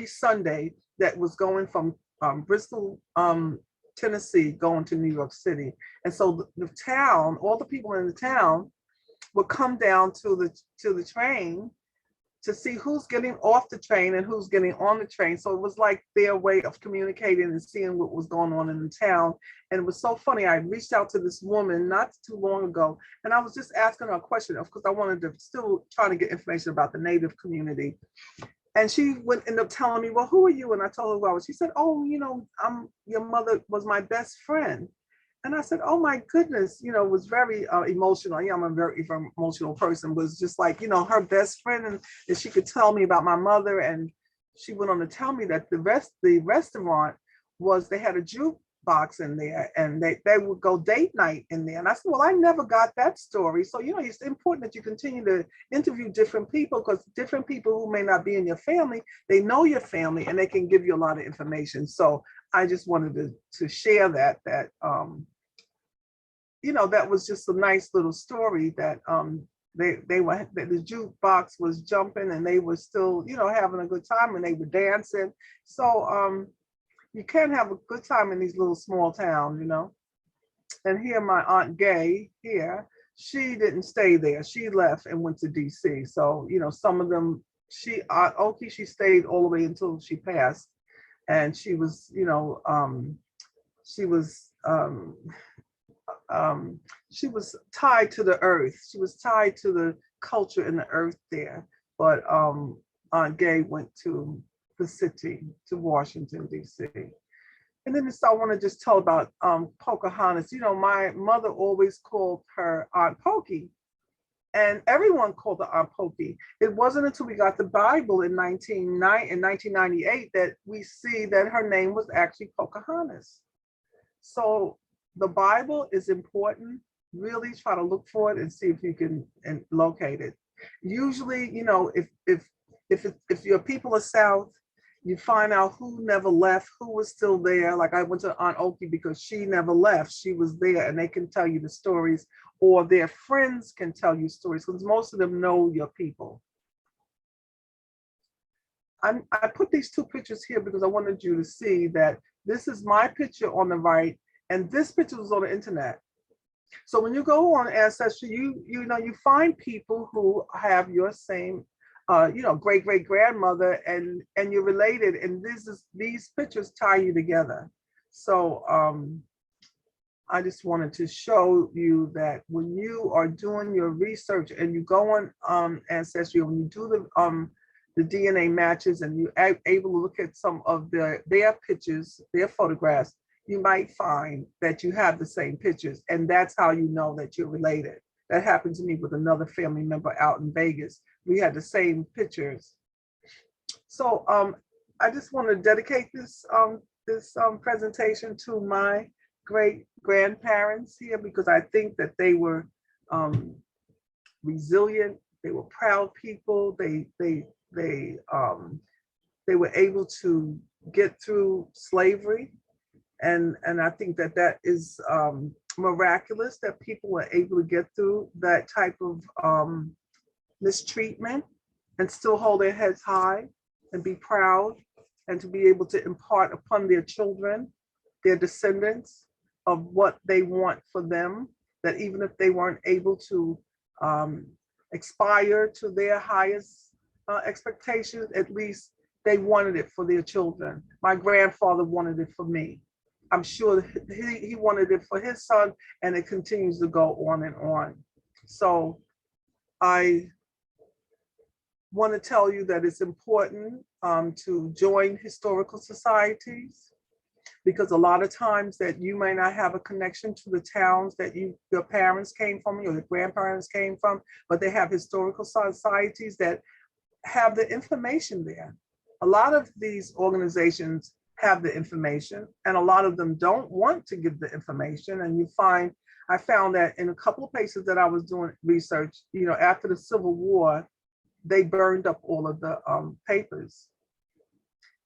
B: Sunday, that was going from Bristol, Tennessee, going to New York City. And so the town, all the people in the town would come down to the train to see who's getting off the train and who's getting on the train. So it was like their way of communicating and seeing what was going on in the town. And it was so funny. I reached out to this woman not too long ago, and I was just asking her a question, of course I wanted to still trying to get information about the Native community. And she ended up telling me, well, who are you? And I told her who I was. She said, oh, your mother was my best friend. And I said, oh my goodness, it was very emotional. Yeah, I'm a very emotional person. Was just like, her best friend, and she could tell me about my mother. And she went on to tell me that the restaurant they had a jukebox in there, and they would go date night in there. And I said, well, I never got that story. So, it's important that you continue to interview different people, because different people who may not be in your family, they know your family, and they can give you a lot of information. So I just wanted to share that that was just a nice little story, that the jukebox was jumping, and they were still, having a good time, and they were dancing. So you can have a good time in these little small towns, And here my Aunt Gay here, she didn't stay there. She left and went to DC. So, some of them, Aunt Okie, she stayed all the way until she passed. And she was, she was tied to the earth. She was tied to the culture and the earth there. But Aunt Gay went to the city, to Washington, D.C. And then I want to just tell about Pocahontas. My mother always called her Aunt Pokey, and everyone called her Aunt Pokey. It wasn't until we got the Bible in 1998 that we see that her name was actually Pocahontas. So the Bible is important. Really try to look for it and see if you can locate it. Usually, you know, if your people are South, you find out who never left, who was still there. Like I went to Aunt Okie because she never left. She was there, and they can tell you the stories, or their friends can tell you stories because most of them know your people. I put these two pictures here because I wanted you to see that this is my picture on the right, and this picture was on the internet. So when you go on Ancestry, you know you find people who have your same, you know, great great grandmother, and you're related, and these pictures tie you together. So I just wanted to show you that when you are doing your research and you go on Ancestry, when you do the DNA matches and you're able to look at some of their pictures, their photographs, you might find that you have the same pictures, and that's how you know that you're related. That happened to me with another family member out in Vegas. We had the same pictures. So I just want to dedicate this presentation to my great grandparents here because I think that they were resilient. They were proud people. They were able to get through slavery, and I think that that is miraculous that people were able to get through that type of mistreatment and still hold their heads high and be proud, and to be able to impart upon their children, their descendants, of what they want for them, that even if they weren't able to aspire to their highest expectations, at least they wanted it for their children. My grandfather wanted it for me. I'm sure he wanted it for his son, and it continues to go on and on. So I want to tell you that it's important to join historical societies, because a lot of times that you may not have a connection to the towns that your parents came from, or your grandparents came from, but they have historical societies that have the information there. A lot of these organizations have the information, and a lot of them don't want to give the information. And I found that in a couple of places that I was doing research, you know, after the Civil War, they burned up all of the papers.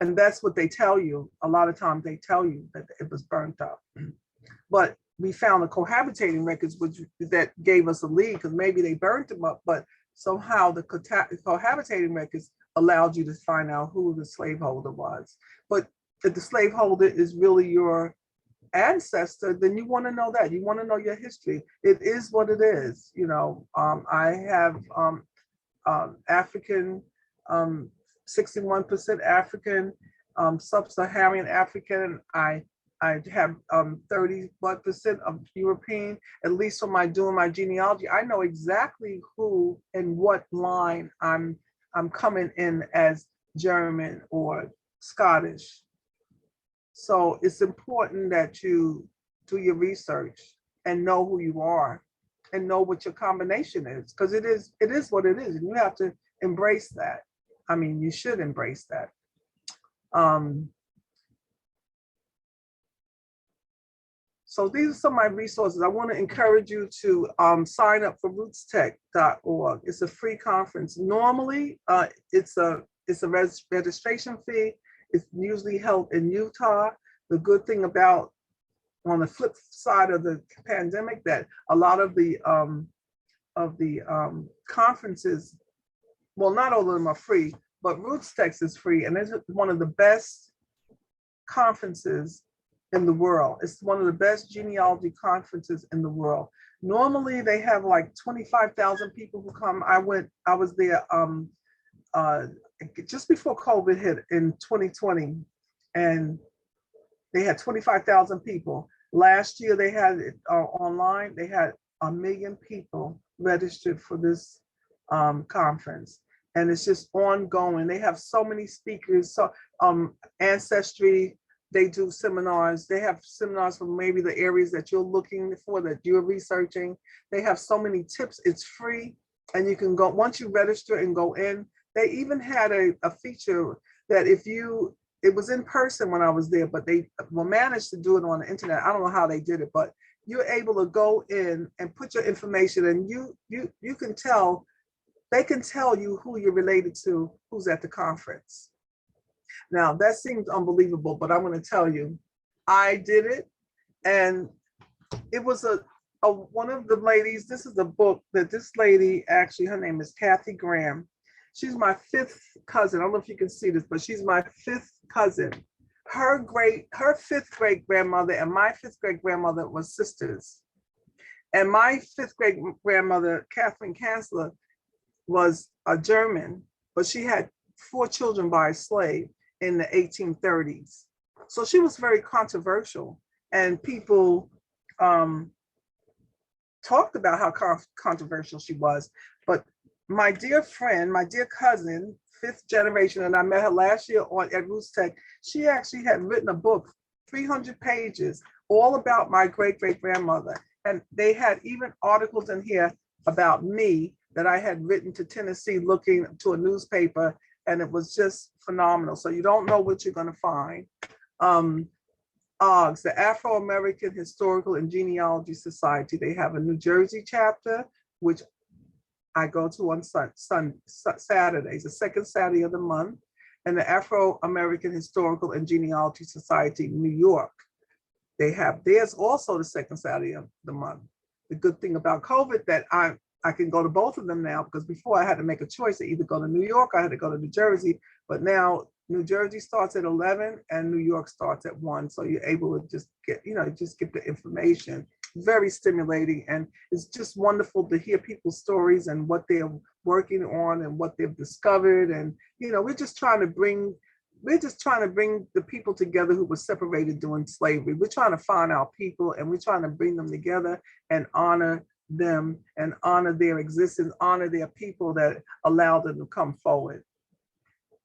B: And that's what they tell you. A lot of times they tell you that it was burnt up. But we found the cohabitating records, which that gave us a lead, because maybe they burnt them up, but somehow the cohabitating records allowed you to find out who the slaveholder was. But if the slaveholder is really your ancestor, then you want to know that. You want to know your history. It is what it is. You know, I have African, 61% African, sub-Saharan African. I have 31% of European. At least from doing my genealogy, I know exactly who and what line I'm coming in as German or Scottish. So it's important that you do your research and know who you are and know what your combination is, because it is what it is, and you have to embrace that. I mean, you should embrace that. So these are some of my resources. I want to encourage you to sign up for rootstex.org. It's a free conference. Normally, it's a registration fee. It's usually held in Utah. The good thing about, on the flip side of the pandemic, that a lot of the conferences, well, not all of them are free, but Rootstex is free, and it's one of the best conferences in the world. It's one of the best genealogy conferences in the world. Normally, they have like 25,000 people who come. I was there just before COVID hit in 2020, and they had 25,000 people. Last year, they had it online. They had 1 million people registered for this conference, and it's just ongoing. They have so many speakers. So Ancestry, they do seminars. They have seminars for maybe the areas that you're looking for, that you're researching. They have so many tips. It's free, and you can go once you register and go in. They even had a feature that if you it was in person when I was there, but they managed to do it on the internet. I don't know how they did it, but you're able to go in and put your information, and you can tell, they can tell you who you're related to, who's at the conference. Now that seems unbelievable, but I'm going to tell you, I did it, and it was a one of the ladies. This is a book that this lady, actually, her name is Kathy Graham. She's my fifth cousin. I don't know if you can see this, but she's my fifth cousin. Her fifth great grandmother and my fifth great grandmother were sisters. And my fifth great grandmother, Catherine Kanzler, was a German, but she had 4 children by a slave in the 1830s. So she was very controversial, and people talked about how controversial she was. But my dear friend, my dear cousin, 5th generation, and I met her last year at Rootstex, she actually had written a book, 300 pages, all about my great-great-grandmother. And they had even articles in here about me that I had written to Tennessee, looking to a newspaper, and it was just phenomenal. So you don't know what you're going to find. AUGS, the Afro-American Historical and Genealogy Society. They have a New Jersey chapter, which I go to on Saturdays, the second Saturday of the month, and the Afro-American Historical and Genealogy Society, New York. They have theirs also the second Saturday of the month. The good thing about COVID that I can go to both of them now, because before I had to make a choice to either go to New York, I had to go to New Jersey, but now New Jersey starts at 11 and New York starts at 1. So you're able to just get, just get the information. Very stimulating, and it's just wonderful to hear people's stories and what they're working on and what they've discovered. And we're just trying to bring the people together who were separated during slavery. We're trying to find our people, and we're trying to bring them together and honor them and honor their existence, honor their people that allowed them to come forward.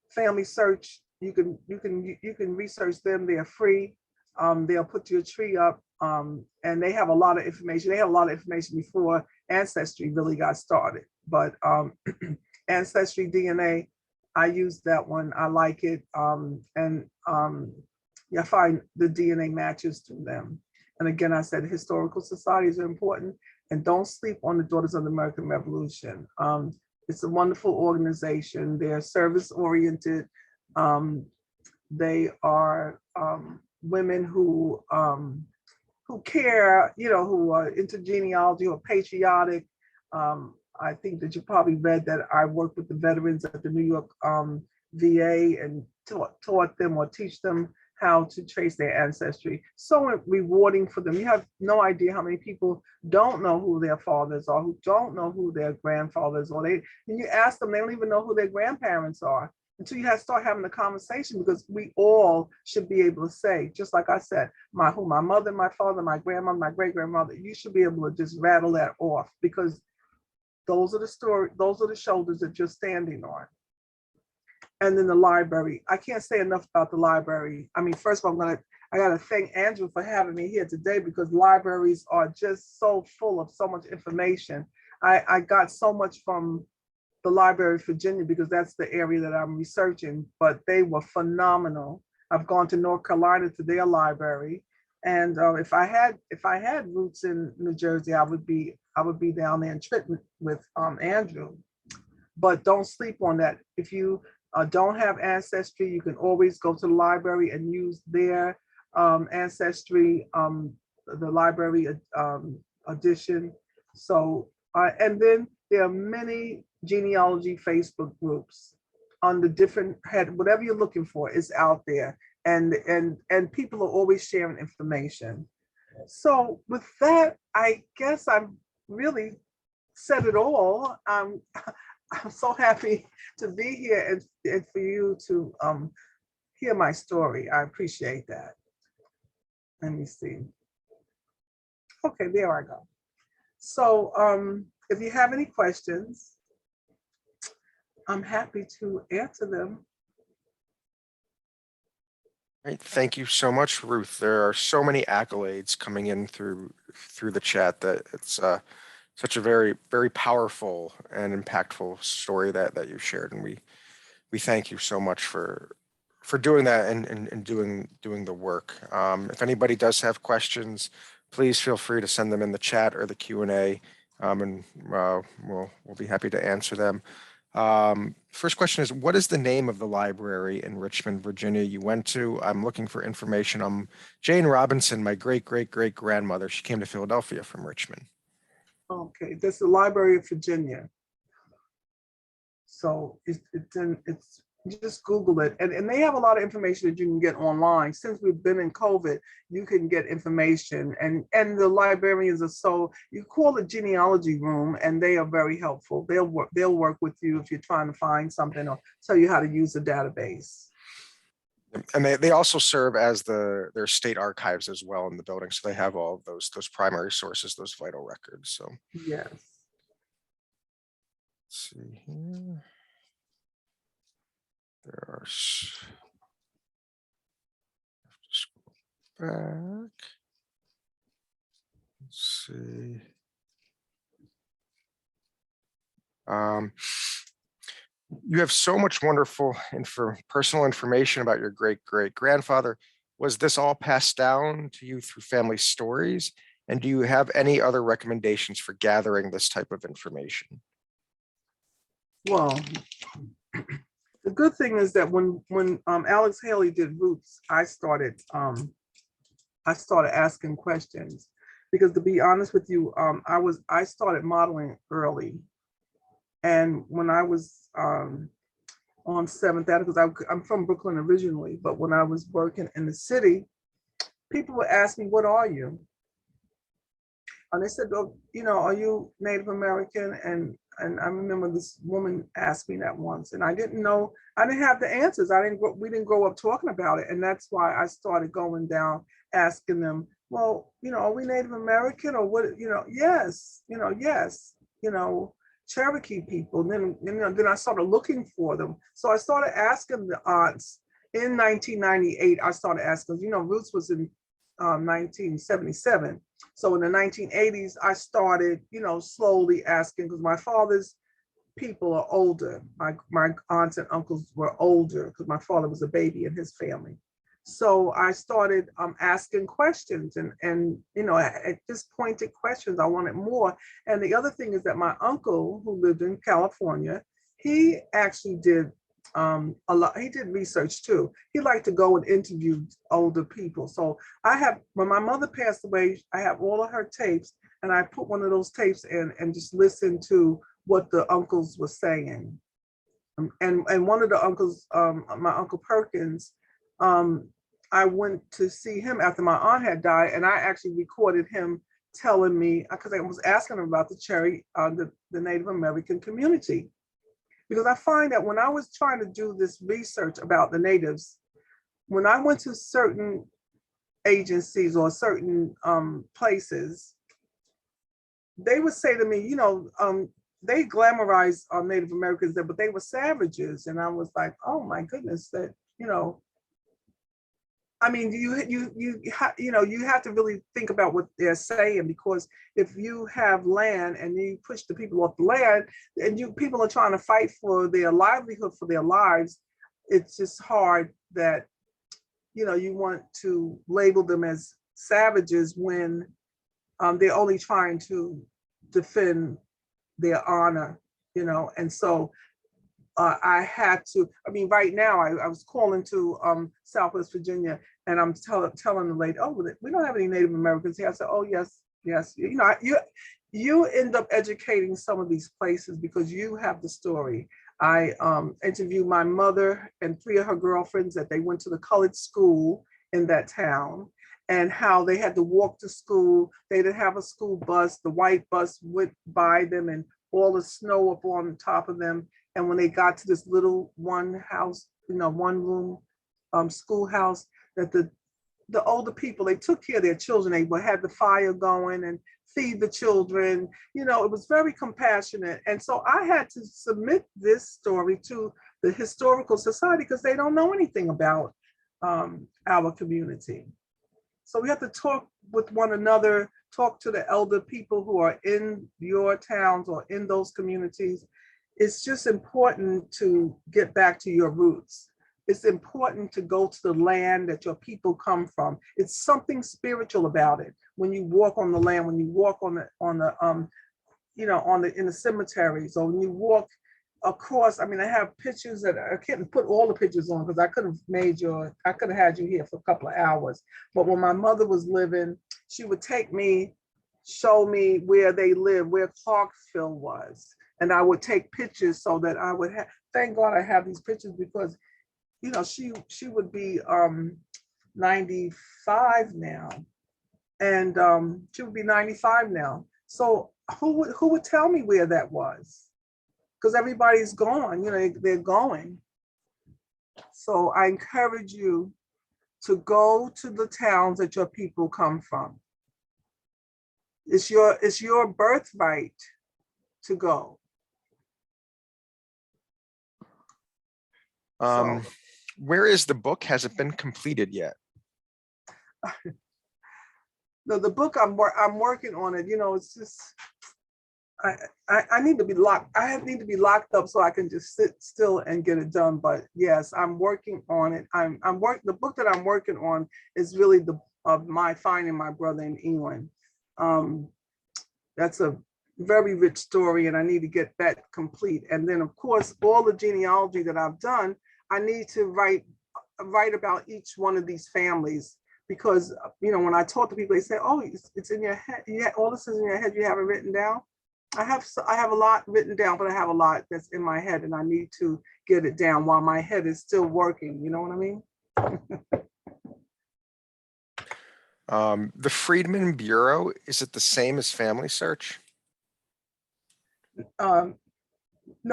B: Family Search, you can research them. They're free. They'll put your tree up, and they have a lot of information. They had a lot of information before Ancestry really got started. But Ancestry DNA, I use that one. I like it, and I find the DNA matches to them. And again, I said historical societies are important, and don't sleep on the Daughters of the American Revolution. It's a wonderful organization. They're service-oriented. They are women who care, who are into genealogy, or patriotic. I think that you probably read that I worked with the veterans at the New York VA and taught them or teach them how to trace their ancestry. So rewarding for them. You have no idea how many people don't know who their fathers are, who don't know who their grandfathers are. When you ask them, they don't even know who their grandparents are until you start having a conversation, because we all should be able to say, just like I said, my mother, my father, my grandmother, my great-grandmother, you should be able to just rattle that off, because those are the stories, those are the shoulders that you're standing on. And then the library. I can't say enough about the library. I mean, first of all, I gotta thank Andrew for having me here today, because libraries are just so full of so much information. I got so much from the Library of Virginia, because that's the area that I'm researching, but they were phenomenal. I've gone to North Carolina to their library. And if I had roots in New Jersey, I would be down there in Trenton with Andrew. But don't sleep on that. If you don't have Ancestry, you can always go to the library and use their Ancestry, the library edition. So, and then there are many genealogy Facebook groups on the different head, whatever you're looking for is out there. And people are always sharing information. So with that, I guess I'm really said it all. I'm so happy to be here and for you to hear my story. I appreciate that. Let me see. Okay, there I go. So if you have any questions, I'm happy to answer them.
A: Great. Thank you so much, Ruth. There are so many accolades coming in through the chat that it's such a very, very powerful and impactful story that you shared, and we thank you so much for for doing that and doing the work. If anybody does have questions, please feel free to send them in the chat or the Q&A, and we'll be happy to answer them. First question is, what is the name of the library in Richmond, Virginia you went to? I'm looking for information on Jane Robinson, my great-great-great-grandmother. She came to Philadelphia from Richmond.
B: Okay, that's the Library of Virginia. So it's you just Google it, and they have a lot of information that you can get online. Since we've been in COVID, you can get information, and the librarians are so, you call the genealogy room, and they are very helpful. They'll work with you if you're trying to find something or tell you how to use the database.
A: And they also serve as their state archives as well in the building, so they have all of those primary sources, those vital records. So
B: yes.
A: Let's see here. There are. Have to scroll back. Let's see. You have so much wonderful personal information about your great-great-grandfather. Was this all passed down to you through family stories? And do you have any other recommendations for gathering this type of information?
B: Well, the good thing is that when Alex Haley did Roots, I started asking questions, because to be honest with you, I started modeling early, and when I was on 7th Avenue, because I'm from Brooklyn originally, but when I was working in the city, people would ask me, "What are you?" And they said, "Oh, are you Native American?" And I remember this woman asked me that once, and I didn't know, I didn't have the answers. We didn't grow up talking about it. And that's why I started going down, asking them, "Well, are we Native American or what?" Yes, yes, Cherokee people. Then I started looking for them. So I started asking the aunts in 1998. I started asking, Roots was in 1977. So in the 1980s, I started, slowly asking, because my father's people are older. My aunts and uncles were older because my father was a baby in his family. So I started asking questions, and I just pointed questions. I wanted more. And the other thing is that my uncle, who lived in California, he actually did a lot. He did research too. He liked to go and interview older people. So when my mother passed away, I have all of her tapes, and I put one of those tapes in and just listened to what the uncles were saying. And one of the uncles, my Uncle Perkins, I went to see him after my aunt had died, and I actually recorded him telling me, because I was asking him about the Native American community. Because I find that when I was trying to do this research about the natives, when I went to certain agencies or certain places, they would say to me, they glamorized Native Americans, but they were savages. And I was like, oh my goodness, that, I mean, you have to really think about what they're saying, because if you have land and you push the people off the land, and people are trying to fight for their livelihood, for their lives, it's just hard that you want to label them as savages when they're only trying to defend their honor, and so I had to, right now I was calling to Southwest Virginia, and I'm telling the lady, "Oh, we don't have any Native Americans here." I said, "Oh, yes. You end up educating some of these places because you have the story." I interviewed my mother and 3 of her girlfriends that they went to the colored school in that town, and how they had to walk to school. They didn't have a school bus. The white bus went by them and all the snow up on top of them. And when they got to this little one house, one room schoolhouse, that the older people, they took care of their children. They had the fire going and feed the children. It was very compassionate. And so I had to submit this story to the Historical Society because they don't know anything about our community. So we have to talk with one another, talk to the elder people who are in your towns or in those communities. It's just important to get back to your roots. it's important to go to the land that your people come from. It's something spiritual about it. When you walk on the land, when you walk on the in the cemeteries, or when you walk across. I mean, I have pictures that I can't put all the pictures on because I could have had you here for a couple of hours. But when my mother was living, she would take me, show me where they lived, where Clarksville was. And I would take pictures so that I would have, thank God I have these pictures because, she would be 95 now. And she would be 95 now. So who would tell me where that was? Because everybody's gone, they're going. So I encourage you to go to the towns that your people come from. It's your birthright to go.
A: Where is the book? Has it been completed yet?
B: No, the book I'm working on it. It's just I need to be locked. Need to be locked up so I can just sit still and get it done. But yes, I'm working on it. The book that I'm working on is really my finding my brother in England. That's a very rich story, and I need to get that complete. And then, of course, all the genealogy that I've done, I need to write about each one of these families. Because when I talk to people, they say, "Oh, it's in your head. Yeah, all this is in your head. You have it written down." I have a lot written down, but I have a lot that's in my head, and I need to get it down while my head is still working. You know what I mean?
A: The Freedmen Bureau, is it the same as Family Search?
B: No,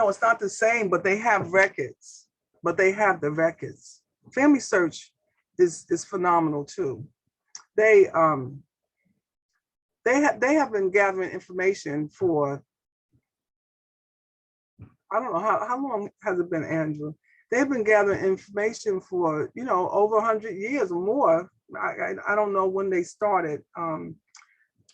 B: it's not the same, but they have records. But they have the records. Family Search is phenomenal too. They have been gathering information for, I don't know how long has it been, Andrew? They've been gathering information for over 100 years or more. I don't know when they started,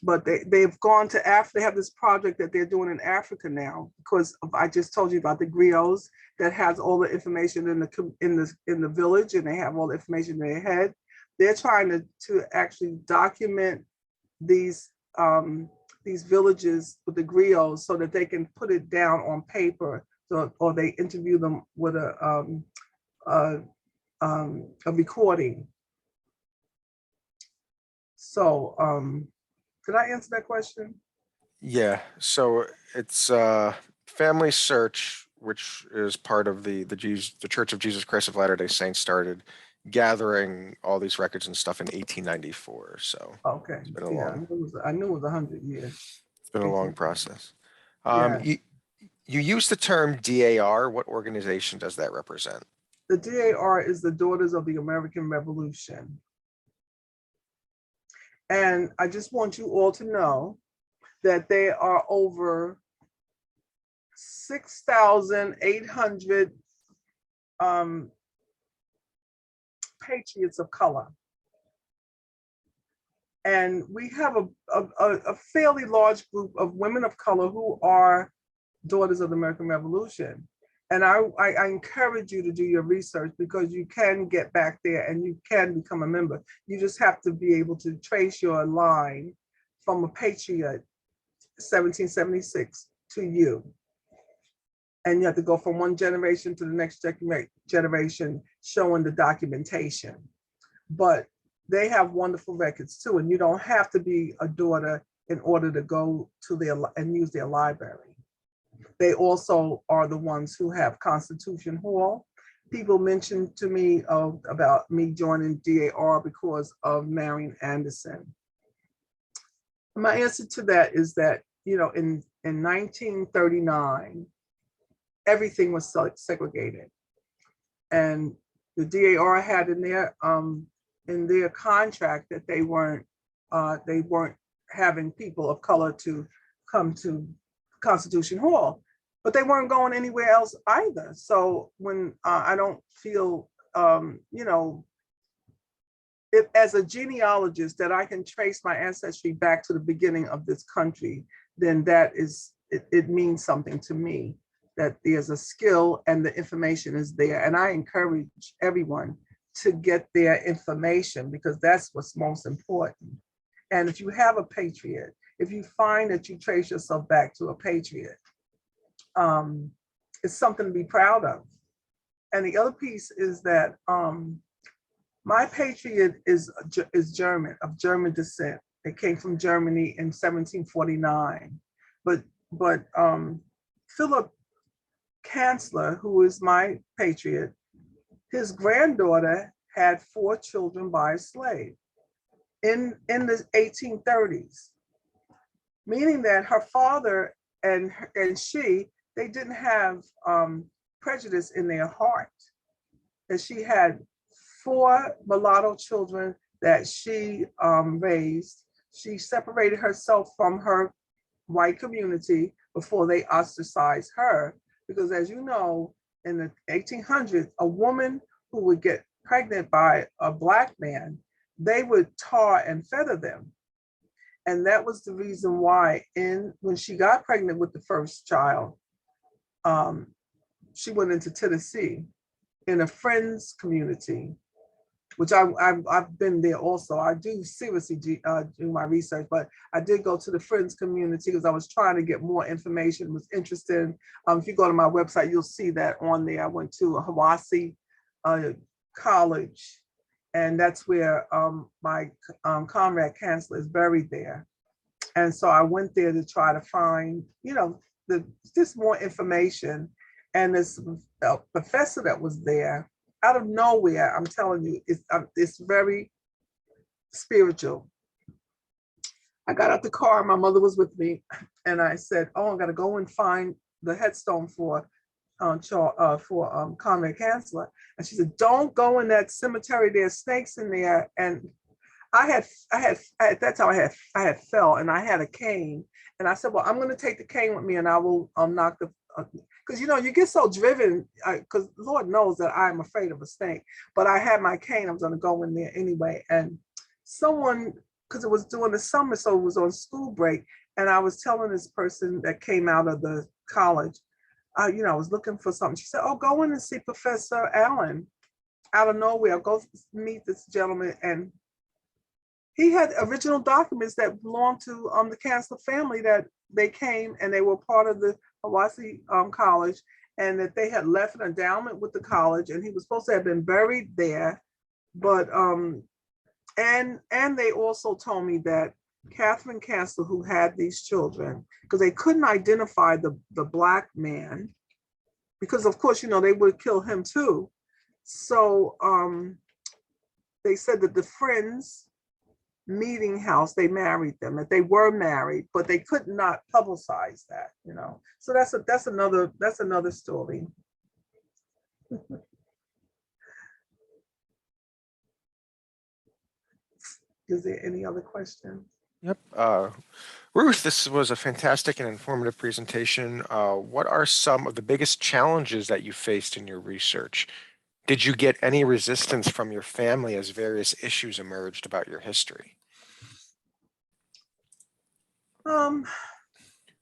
B: but they've gone to Africa. They have this project that they're doing in Africa now because I just told you about the griots that has all the information in the village, and they have all the information in their head. They're trying to actually document these villages with the griots so that they can put it down on paper, or they interview them with a recording. So did I answer that question?
A: Yeah, so it's Family Search, which is part of the Church of Jesus Christ of Latter-day Saints, started gathering all these records and stuff in 1894. So
B: okay,
A: it's been
B: I knew it was 100 years.
A: It's been a long process.
B: Yeah.
A: You use the term DAR. What organization does that represent?
B: The DAR is the Daughters of the American Revolution. And I just want you all to know that there are over 6,800 patriots of color. And we have a fairly large group of women of color who are Daughters of the American Revolution. And I encourage you to do your research because you can get back there and you can become a member. You just have to be able to trace your line from a patriot, 1776, to you. And you have to go from one generation to the next generation showing the documentation. But they have wonderful records too. And you don't have to be a daughter in order to go to and use their library. They also are the ones who have Constitution Hall. People mentioned to me about me joining DAR because of Marian Anderson. My answer to that is that, in 1939, everything was segregated. And the DAR had in their contract that they weren't having people of color to come to Constitution Hall, but they weren't going anywhere else either. So when I don't feel, if as a genealogist that I can trace my ancestry back to the beginning of this country, then that is, it means something to me. that there's a skill and the information is there. And I encourage everyone to get their information because that's what's most important. And if you have a patriot, if you find that you trace yourself back to a patriot, it's something to be proud of. And the other piece is that my patriot is German, of German descent. It came from Germany in 1749. But Philip Kanzler, who is my patriot, his granddaughter had 4 children by a slave in the 1830s, meaning that her father and she, they didn't have prejudice in their heart. And she had 4 mulatto children that she raised. She separated herself from her white community before they ostracized her. Because as you know, in the 1800s, a woman who would get pregnant by a Black man, they would tar and feather them. And that was the reason why when she got pregnant with the first child, she went into Tennessee in a Friends community, which I've been there also. I do seriously do my research, but I did go to the Friends community because I was trying to get more information, was interested. If you go to my website, you'll see that on there. I went to Hiwassee College, and that's where my comrade Kanzler is buried there. And so I went there to try to find, just more information. And this professor that was there, out of nowhere, I'm telling you, it's very spiritual. I got out the car, my mother was with me, and I said, "Oh, I got to go and find the headstone for Comrade Kanzler." And she said, "Don't go in that cemetery. There's snakes in there." And I had at that time I had fell and I had a cane, and I said, "Well, I'm going to take the cane with me, and I will knock the." Because you get so driven, because Lord knows that I'm afraid of a snake, but I had my cane, I was going to go in there anyway. And someone, because it was during the summer, so it was on school break, and I was telling this person that came out of the college, I was looking for something. She said, "Oh, go in and see Professor Allen." Out of nowhere, I'll go meet this gentleman, and he had original documents that belonged to the Kanzler family, that they came and they were part of the Hiwassee College, and that they had left an endowment with the college, and he was supposed to have been buried there. But and they also told me that Catherine Kanzler, who had these children, because they couldn't identify the Black man, because of course they would kill him too. So they said that the Friends meeting house, they married them, that they were married, but they could not publicize that, So that's another story. Is there any other questions?
A: Yep. Ruth, this was a fantastic and informative presentation. What are some of the biggest challenges that you faced in your research? Did you get any resistance from your family as various issues emerged about your history?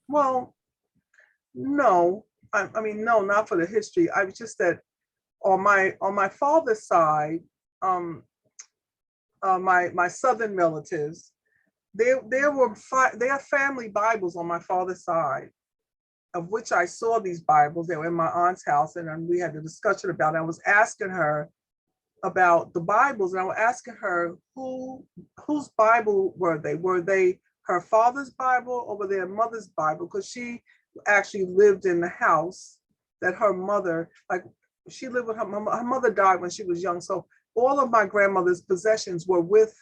B: Well, no. I mean, no, not for the history. I was just that on my father's side, my southern relatives, there are family Bibles on my father's side, of which I saw these Bibles. They were in my aunt's house, and we had a discussion about it. I was asking her about the Bibles, and I was asking her whose Bible were they? Were they her father's Bible or were they her mother's Bible? Because she actually lived in the house that her mother, she lived with her mother died when she was young. So all of my grandmother's possessions were with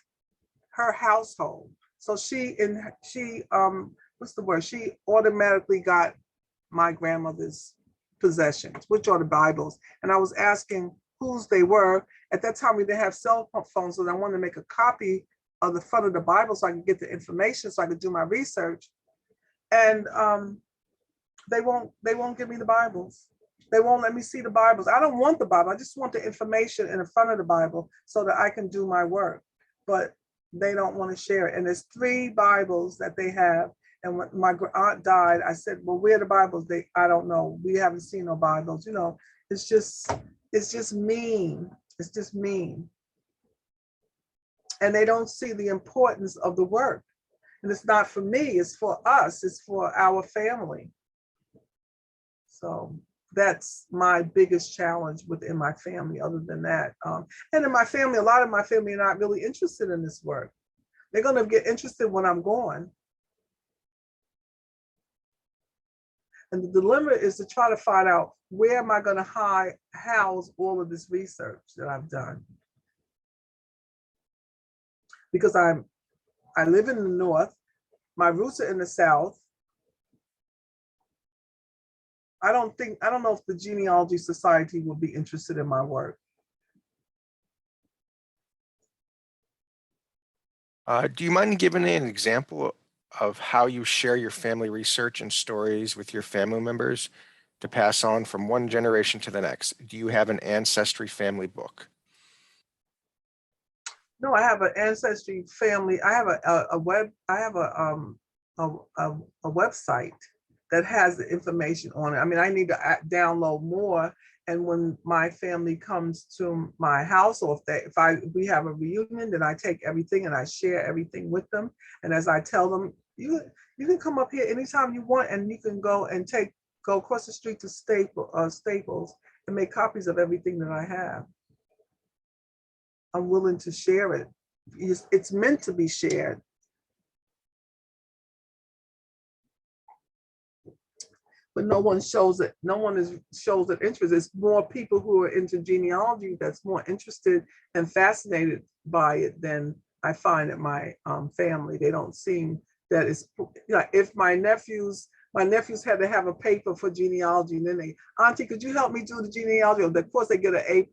B: her household. So she what's the word? She automatically got my grandmother's possessions, which are the Bibles. And I was asking whose they were. At that time, we didn't have cell phones, so I wanted to make a copy of the front of the Bible so I could get the information, so I could do my research. And they won't give me the Bibles. They won't let me see the Bibles. I don't want the Bible. I just want the information in the front of the Bible so that I can do my work. But they don't want to share it. And there's 3 Bibles that they have. And when my aunt died, I said, well, where are the Bibles? I don't know. We haven't seen no Bibles. You know, it's just mean. It's just mean. And they don't see the importance of the work. And it's not for me, it's for us, it's for our family. So that's my biggest challenge within my family. Other than that, and in my family, a lot of my family are not really interested in this work. They're going to get interested when I'm gone. And the dilemma is to try to find out, where am I going to house all of this research that I've done? Because I live in the North, my roots are in the South. I don't know if the Genealogy Society will be interested in my work.
A: Do you mind giving an example of how you share your family research and stories with your family members to pass on from one generation to the next? Do you have an ancestry family book?
B: No, I have an ancestry family. I have a website that has the information on it. I mean, I need to download more. And when my family comes to my house, or if we have a reunion, then I take everything and I share everything with them. And as I tell them, you can come up here anytime you want, and you can go across the street to Staples and make copies of everything that I have. I'm willing to share it. It's meant to be shared. But no one shows it. No one shows it interest. It's more people who are into genealogy that's more interested and fascinated by it than I find at my family. They don't seem that it's, if my nephews had to have a paper for genealogy, and then Auntie, could you help me do the genealogy? Of course, they get an A+,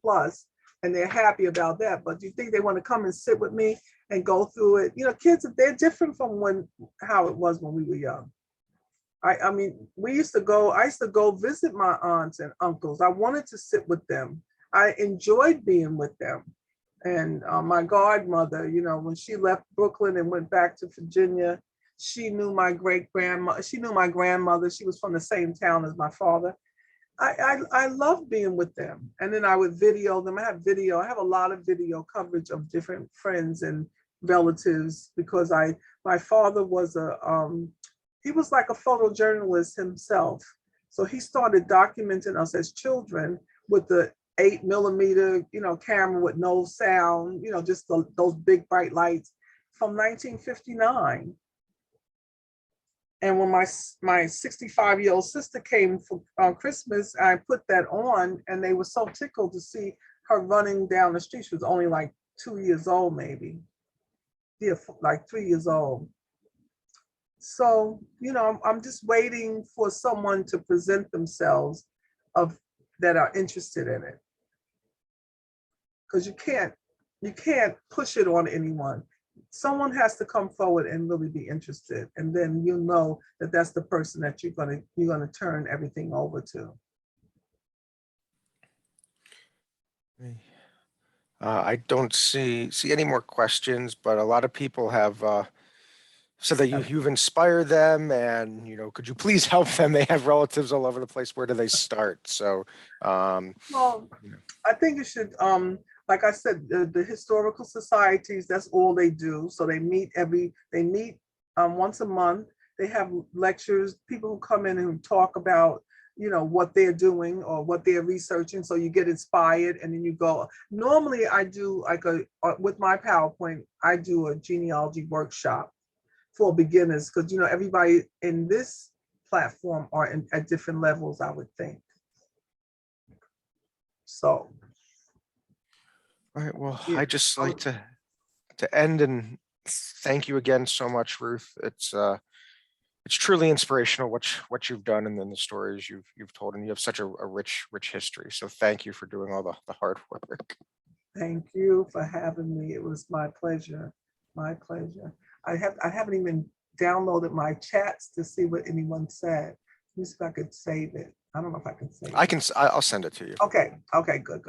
B: and they're happy about that. But do you think they want to come and sit with me and go through it? Kids, they're different from how it was when we were young. I mean, I used to go visit my aunts and uncles. I wanted to sit with them. I enjoyed being with them. And my godmother, when she left Brooklyn and went back to Virginia, she knew my great-grandmother. She knew my grandmother. She was from the same town as my father. I loved being with them. And then I would video them. I have a lot of video coverage of different friends and relatives, because my father was he was like a photojournalist himself. So he started documenting us as children with the 8mm, camera with no sound, just those big bright lights from 1959. And when my 65-year-old sister came for Christmas, I put that on, and they were so tickled to see her running down the street. She was only like 2 years old, maybe. Yeah, like 3 years old. So, I'm just waiting for someone to present themselves that are interested in it. Because you can't push it on anyone. Someone has to come forward and really be interested, and then that that's the person that you're gonna turn everything over to.
A: I don't see any more questions, but a lot of people have said that you've inspired them, and could you please help them? They have relatives all over the place. Where do they start? So,
B: well, I think you should, like I said, the historical societies, that's all they do. So they meet once a month. They have lectures, people who come in and talk about, what they're doing or what they're researching. So you get inspired, and then you go. Normally I do with my PowerPoint, I do a genealogy workshop for beginners, because, everybody in this platform are at different levels, I would think. So.
A: All right. Well,
B: Yeah.
A: I'd just like to end and thank you again so much, Ruth. It's truly inspirational what you've done, and then the stories you've told, and you have such a rich history. So thank you for doing all the hard work.
B: Thank you for having me. It was my pleasure. My pleasure. I haven't even downloaded my chats to see what anyone said. Let me see if I could save it. I don't know if I can save it.
A: I'll send it to you.
B: Okay. Good.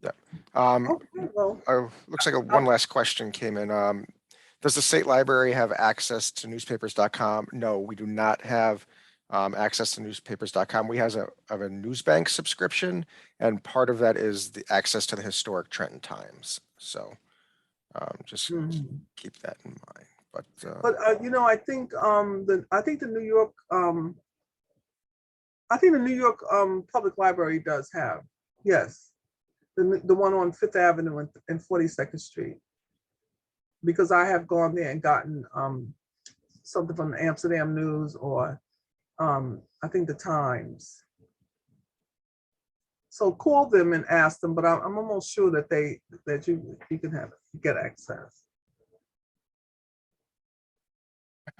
A: Yeah.
B: Okay, well,
A: looks like one last question came in. Does the state library have access to newspapers.com? No, we do not have access to newspapers.com. We have a Newsbank subscription, and part of that is the access to the historic Trenton Times. So just
B: Mhm.
A: keep that in mind. But
B: You know, I think the New York Public Library does have, yes, the one on Fifth Avenue and 42nd Street, because I have gone there and gotten something from the Amsterdam News or I think the Times. So call them and ask them, but I'm almost sure that you can get access.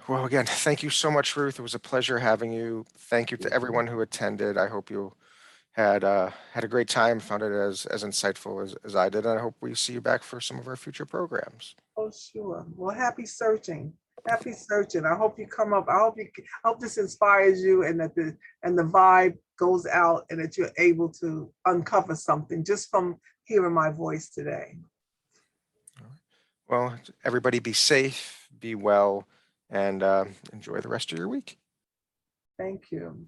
A: well, again, thank you so much, Ruth. It was a pleasure having you. Thank you to everyone who attended. I hope you had a great time, found it as insightful as I did. And I hope we see you back for some of our future programs.
B: Oh, sure. Well, happy searching. Happy searching. I hope you come up. I hope this inspires you and that the vibe goes out and that you're able to uncover something just from hearing my voice today.
A: Well, everybody be safe, be well, and enjoy the rest of your week.
B: Thank you.